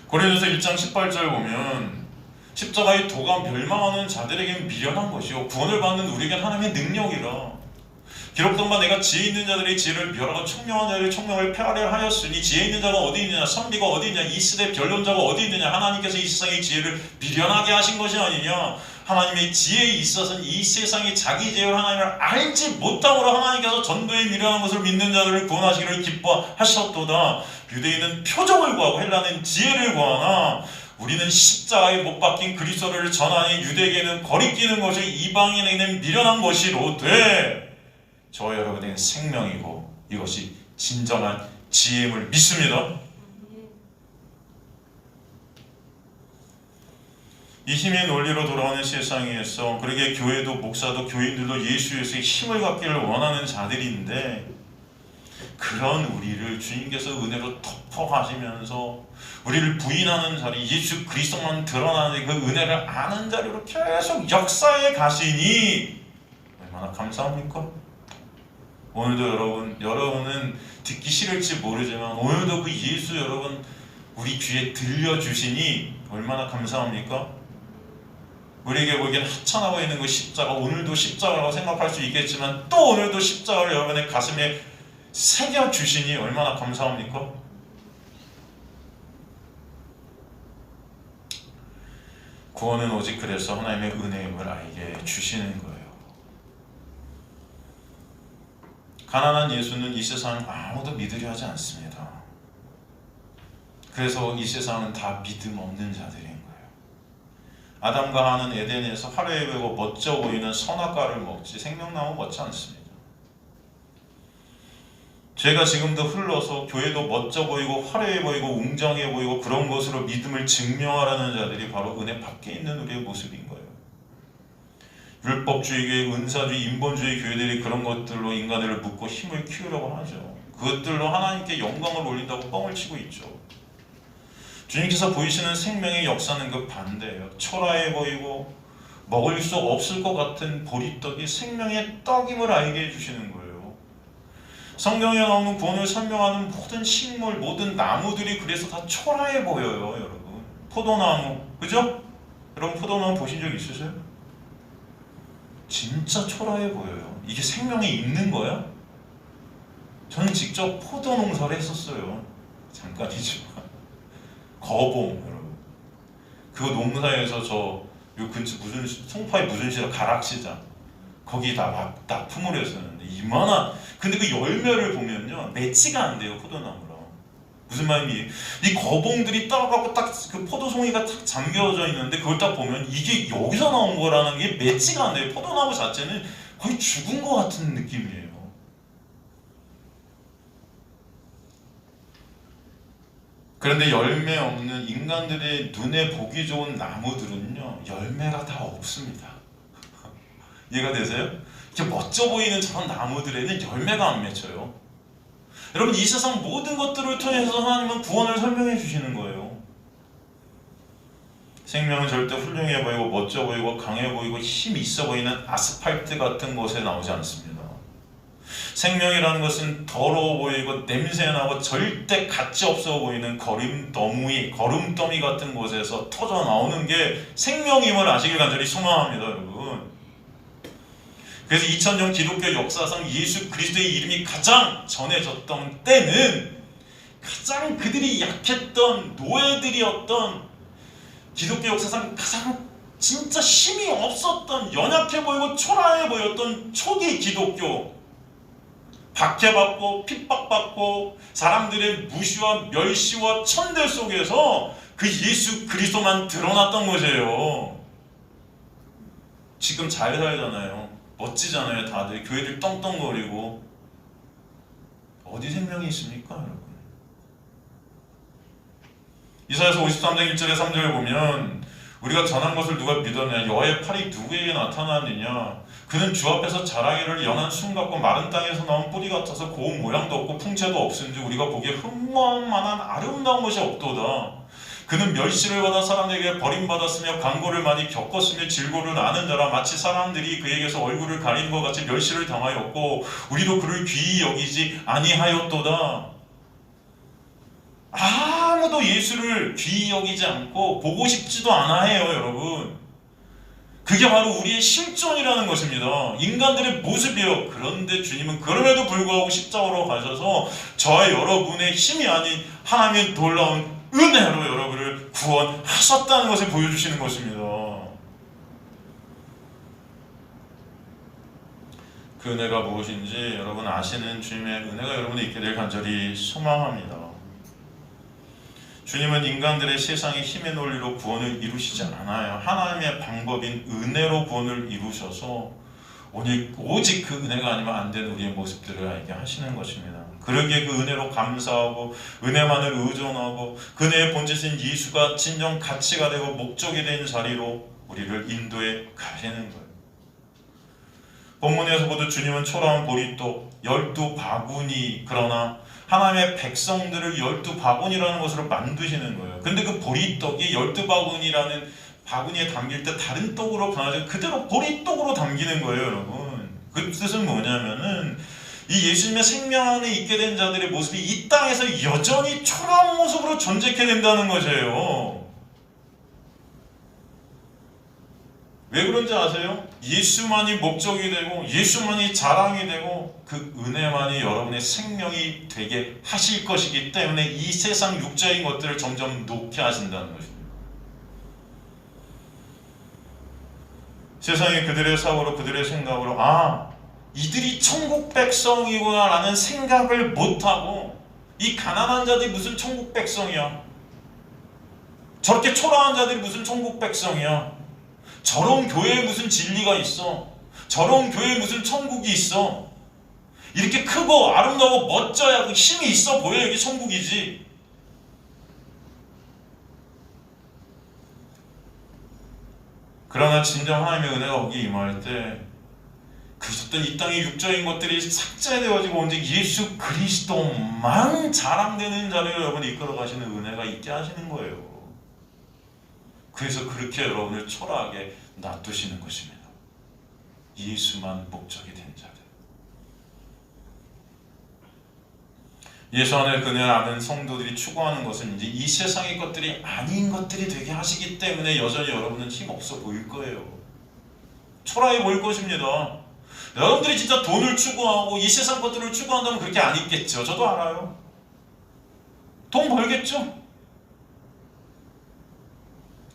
S1: 고린도서 1장 18절 보면 십자가의 도가 멸망하는 자들에게는 미련한 것이요 구원을 받는 우리에게는 하나님의 능력이라. 기록된 바 내가 지혜 있는 자들의 지혜를 멸하고 총명한 자들의 총명을 폐하려 하였으니 지혜 있는 자가 어디 있느냐 선비가 어디 있느냐 이 시대 변론자가 어디 있느냐. 하나님께서 이 세상의 지혜를 미련하게 하신 것이 아니냐. 하나님의 지혜에 있어서는 이 세상이 자기 지혜로 하나님을 알지 못함으로 하나님께서 전도에 미련한 것을 믿는 자들을 구원하시기를 기뻐하셨도다. 유대인은 표적을 구하고 헬라는 지혜를 구하나 우리는 십자가에 못 박힌 그리스도를 전하니 유대인에게는 거리끼는 것이 이방인에게는 미련한 것이로되 저와 여러분에게는 생명이고 이것이 진정한 지혜임을 믿습니다. 이 힘의 논리로 돌아오는 세상에서 그러게 교회도 목사도 교인들도 예수에서의 힘을 갖기를 원하는 자들인데 그런 우리를 주님께서 은혜로 덮어가시면서 우리를 부인하는 자리, 예수 그리스도만 드러나는 그 은혜를 아는 자리로 계속 역사해 가시니 얼마나 감사합니까? 오늘도 여러분은 듣기 싫을지 모르지만 오늘도 그 예수 여러분 우리 귀에 들려주시니 얼마나 감사합니까? 우리에게 보기엔 하찮아 보이는 그 십자가, 오늘도 십자가라고 생각할 수 있겠지만 또 오늘도 십자가를 여러분의 가슴에 새겨주시니 얼마나 감사합니까? 구원은 오직 그래서 하나님의 은혜임을 알게 주시는 거예요. 가난한 예수는 이 세상 아무도 믿으려 하지 않습니다. 그래서 이 세상은 다 믿음 없는 자들인 거예요. 아담과 하는 에덴에서 화려해 보이고 멋져 보이는 선악과를 먹지 생명나무 먹지 않습니다. 죄가 지금도 흘러서 교회도 멋져 보이고 화려해 보이고 웅장해 보이고 그런 것으로 믿음을 증명하라는 자들이 바로 은혜 밖에 있는 우리의 모습인 거예요. 율법주의 교회, 은사주의, 인본주의 교회들이 그런 것들로 인간들을 묶고 힘을 키우려고 하죠. 그것들로 하나님께 영광을 올린다고 뻥을 치고 있죠. 주님께서 보이시는 생명의 역사는 그 반대예요. 초라해 보이고 먹을 수 없을 것 같은 보리떡이 생명의 떡임을 알게 해주시는 거예요. 성경에 나오는 구원을 설명하는 모든 식물, 모든 나무들이 그래서 다 초라해 보여요, 여러분. 포도나무, 그죠? 여러분 포도나무 보신 적 있으세요? 진짜 초라해 보여요. 이게 생명이 있는 거야? 저는 직접 포도 농사를 했었어요. 잠깐이지만. 거봉, 여러분. 그 농사에서 저 요 근처 송파의 무슨 가락시장 거기다 막 납품을 했었는데 이만한, 근데 그 열매를 보면요 매치가 안 돼요, 포도나무랑. 무슨 말이에요? 이 거봉들이 따갖고 딱 그 포도송이가 딱 잠겨져 있는데 그걸 딱 보면 이게 여기서 나온 거라는 게 매치가 안 돼요. 포도나무 자체는 거의 죽은 것 같은 느낌이에요. 그런데 열매 없는 인간들의 눈에 보기 좋은 나무들은요 열매가 다 없습니다. 이해가 되세요? 이렇게 멋져 보이는 저런 나무들에는 열매가 안 맺혀요. 여러분 이 세상 모든 것들을 통해서 하나님은 구원을 설명해 주시는 거예요. 생명은 절대 훌륭해 보이고 멋져 보이고 강해 보이고 힘 있어 보이는 아스팔트 같은 곳에 나오지 않습니다. 생명이라는 것은 더러워 보이고 냄새나고 절대 가치 없어 보이는 거름더미 같은 곳에서 터져 나오는 게 생명임을 아시길 간절히 소망합니다, 여러분. 그래서 2000년 기독교 역사상 예수 그리스도의 이름이 가장 전해졌던 때는 가장 그들이 약했던 노예들이었던, 기독교 역사상 가장 진짜 힘이 없었던, 연약해 보이고 초라해 보였던 초기 기독교, 박해받고 핍박받고 사람들의 무시와 멸시와 천대 속에서 그 예수 그리스도만 드러났던 것이에요. 지금 잘 살잖아요. 멋지잖아요. 다들 교회들 떵떵거리고. 어디 생명이 있습니까, 여러분? 이사야서 53장 1절에 3절을 보면 우리가 전한 것을 누가 믿었냐, 여호와의 팔이 누구에게 나타났느냐, 그는 주 앞에서 자라기를 연한 순 같고 마른 땅에서 나온 뿌리 같아서 고운 모양도 없고 풍채도 없은지 우리가 보기에 흠모할 만한 아름다운 것이 없도다. 그는 멸시를 받아 사람에게 버림받았으며 간고를 많이 겪었으며 질고를 아는 자라. 마치 사람들이 그에게서 얼굴을 가리는 것 같이 멸시를 당하였고 우리도 그를 귀히 여기지 아니하였도다. 아무도 예수를 귀히 여기지 않고 보고 싶지도 않아 해요, 여러분. 그게 바로 우리의 실존이라는 것입니다. 인간들의 모습이에요. 그런데 주님은 그럼에도 불구하고 십자가로 가셔서 저와 여러분의 힘이 아닌 하나님의 놀라운 은혜로 여러분을 구원하셨다는 것을 보여주시는 것입니다. 그 은혜가 무엇인지 여러분 아시는 주님의 은혜가 여러분에 있게 될 간절히 소망합니다. 주님은 인간들의 세상의 힘의 논리로 구원을 이루시지 않아요. 하나님의 방법인 은혜로 구원을 이루셔서 오직 그 은혜가 아니면 안 되는 우리의 모습들을 알게 하시는 것입니다. 그러기에 그 은혜로 감사하고 은혜만을 의존하고 그 은혜의 본질인 예수가 진정 가치가 되고 목적이 된 자리로 우리를 인도해 가시는 거예요. 본문에서 보도 주님은 초라한 보리떡 12바구니, 그러나 하나님의 백성들을 12바구니라는 것으로 만드시는 거예요. 근데 그 보리떡이 12바구니라는 바구니에 담길 때 다른 떡으로 변하지 그대로 보리떡으로 담기는 거예요, 여러분. 그 뜻은 뭐냐면은 이 예수님의 생명 안에 있게 된 자들의 모습이 이 땅에서 여전히 초라한 모습으로 존재하게 된다는 것이에요. 왜 그런지 아세요? 예수만이 목적이 되고 예수만이 자랑이 되고 그 은혜만이 여러분의 생명이 되게 하실 것이기 때문에 이 세상 육적인 것들을 점점 놓게 하신다는 것입니다. 세상이 그들의 사고로 그들의 생각으로 이들이 천국 백성이구나 라는 생각을 못하고 이 가난한 자들이 무슨 천국 백성이야, 저렇게 초라한 자들이 무슨 천국 백성이야, 저런 교회에 무슨 진리가 있어? 저런 교회에 무슨 천국이 있어? 이렇게 크고 아름다워 멋져야 그 힘이 있어 보여 이게 천국이지. 그러나 진정 하나님의 은혜가 거기 임할 때 그리스도는 이 땅의 육적인 것들이 삭제되어지고 오직 예수 그리스도만 자랑되는 자리로 여러분을 이끌어 가시는 은혜가 있게 하시는 거예요. 그래서 그렇게 여러분을 초라하게 놔두시는 것입니다. 예수만 목적이 된 자들. 예수 안에 그늘 아는 성도들이 추구하는 것은 이제 이 세상의 것들이 아닌 것들이 되게 하시기 때문에 여전히 여러분은 힘없어 보일 거예요. 초라해 보일 것입니다. 여러분들이 진짜 돈을 추구하고 이 세상 것들을 추구한다면 그렇게 안 있겠죠. 저도 알아요. 돈 벌겠죠.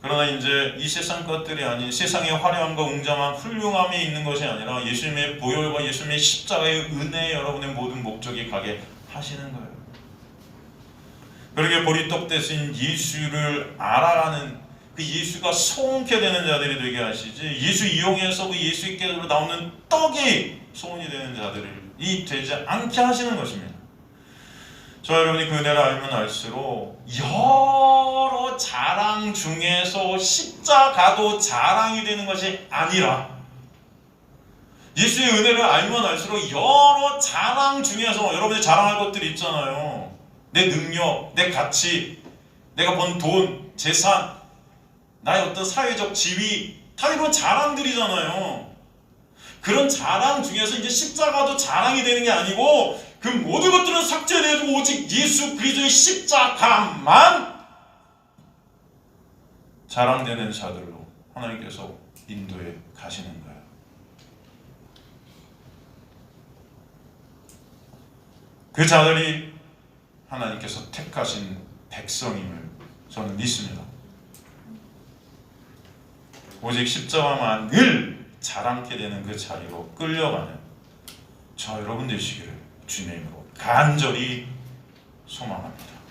S1: 그러나 이제 이 세상 것들이 아닌 세상의 화려함과 웅장함, 훌륭함이 있는 것이 아니라 예수님의 보혈과 예수님의 십자가의 은혜에 여러분의 모든 목적이 가게 하시는 거예요. 그렇게 보리떡 대신 예수를 알아가는 그 예수가 소원케 되는 자들이 되게 하시지, 예수 이용해서 그 예수께로 나오는 떡이 소원이 되는 자들이 되지 않게 하시는 것입니다. 저 여러분이 그 은혜를 알면 알수록 여러 자랑 중에서 십자가도 자랑이 되는 것이 아니라 예수의 은혜를 알면 알수록 여러 자랑 중에서 여러분이 자랑할 것들이 있잖아요. 내 능력, 내 가치, 내가 번 돈, 재산, 나의 어떤 사회적 지위, 다 이런 자랑들이잖아요. 그런 자랑 중에서 이제 십자가도 자랑이 되는 게 아니고 그 모든 것들은 삭제되어지고 오직 예수 그리스도의 십자가만 자랑되는 자들로 하나님께서 인도해 가시는 거예요. 그 자들이 하나님께서 택하신 백성임을 저는 믿습니다. 오직 십자가만을 자랑케 되는 그 자리로 끌려가는 저 여러분 되시기를 주님의 이름으로 간절히 소망합니다.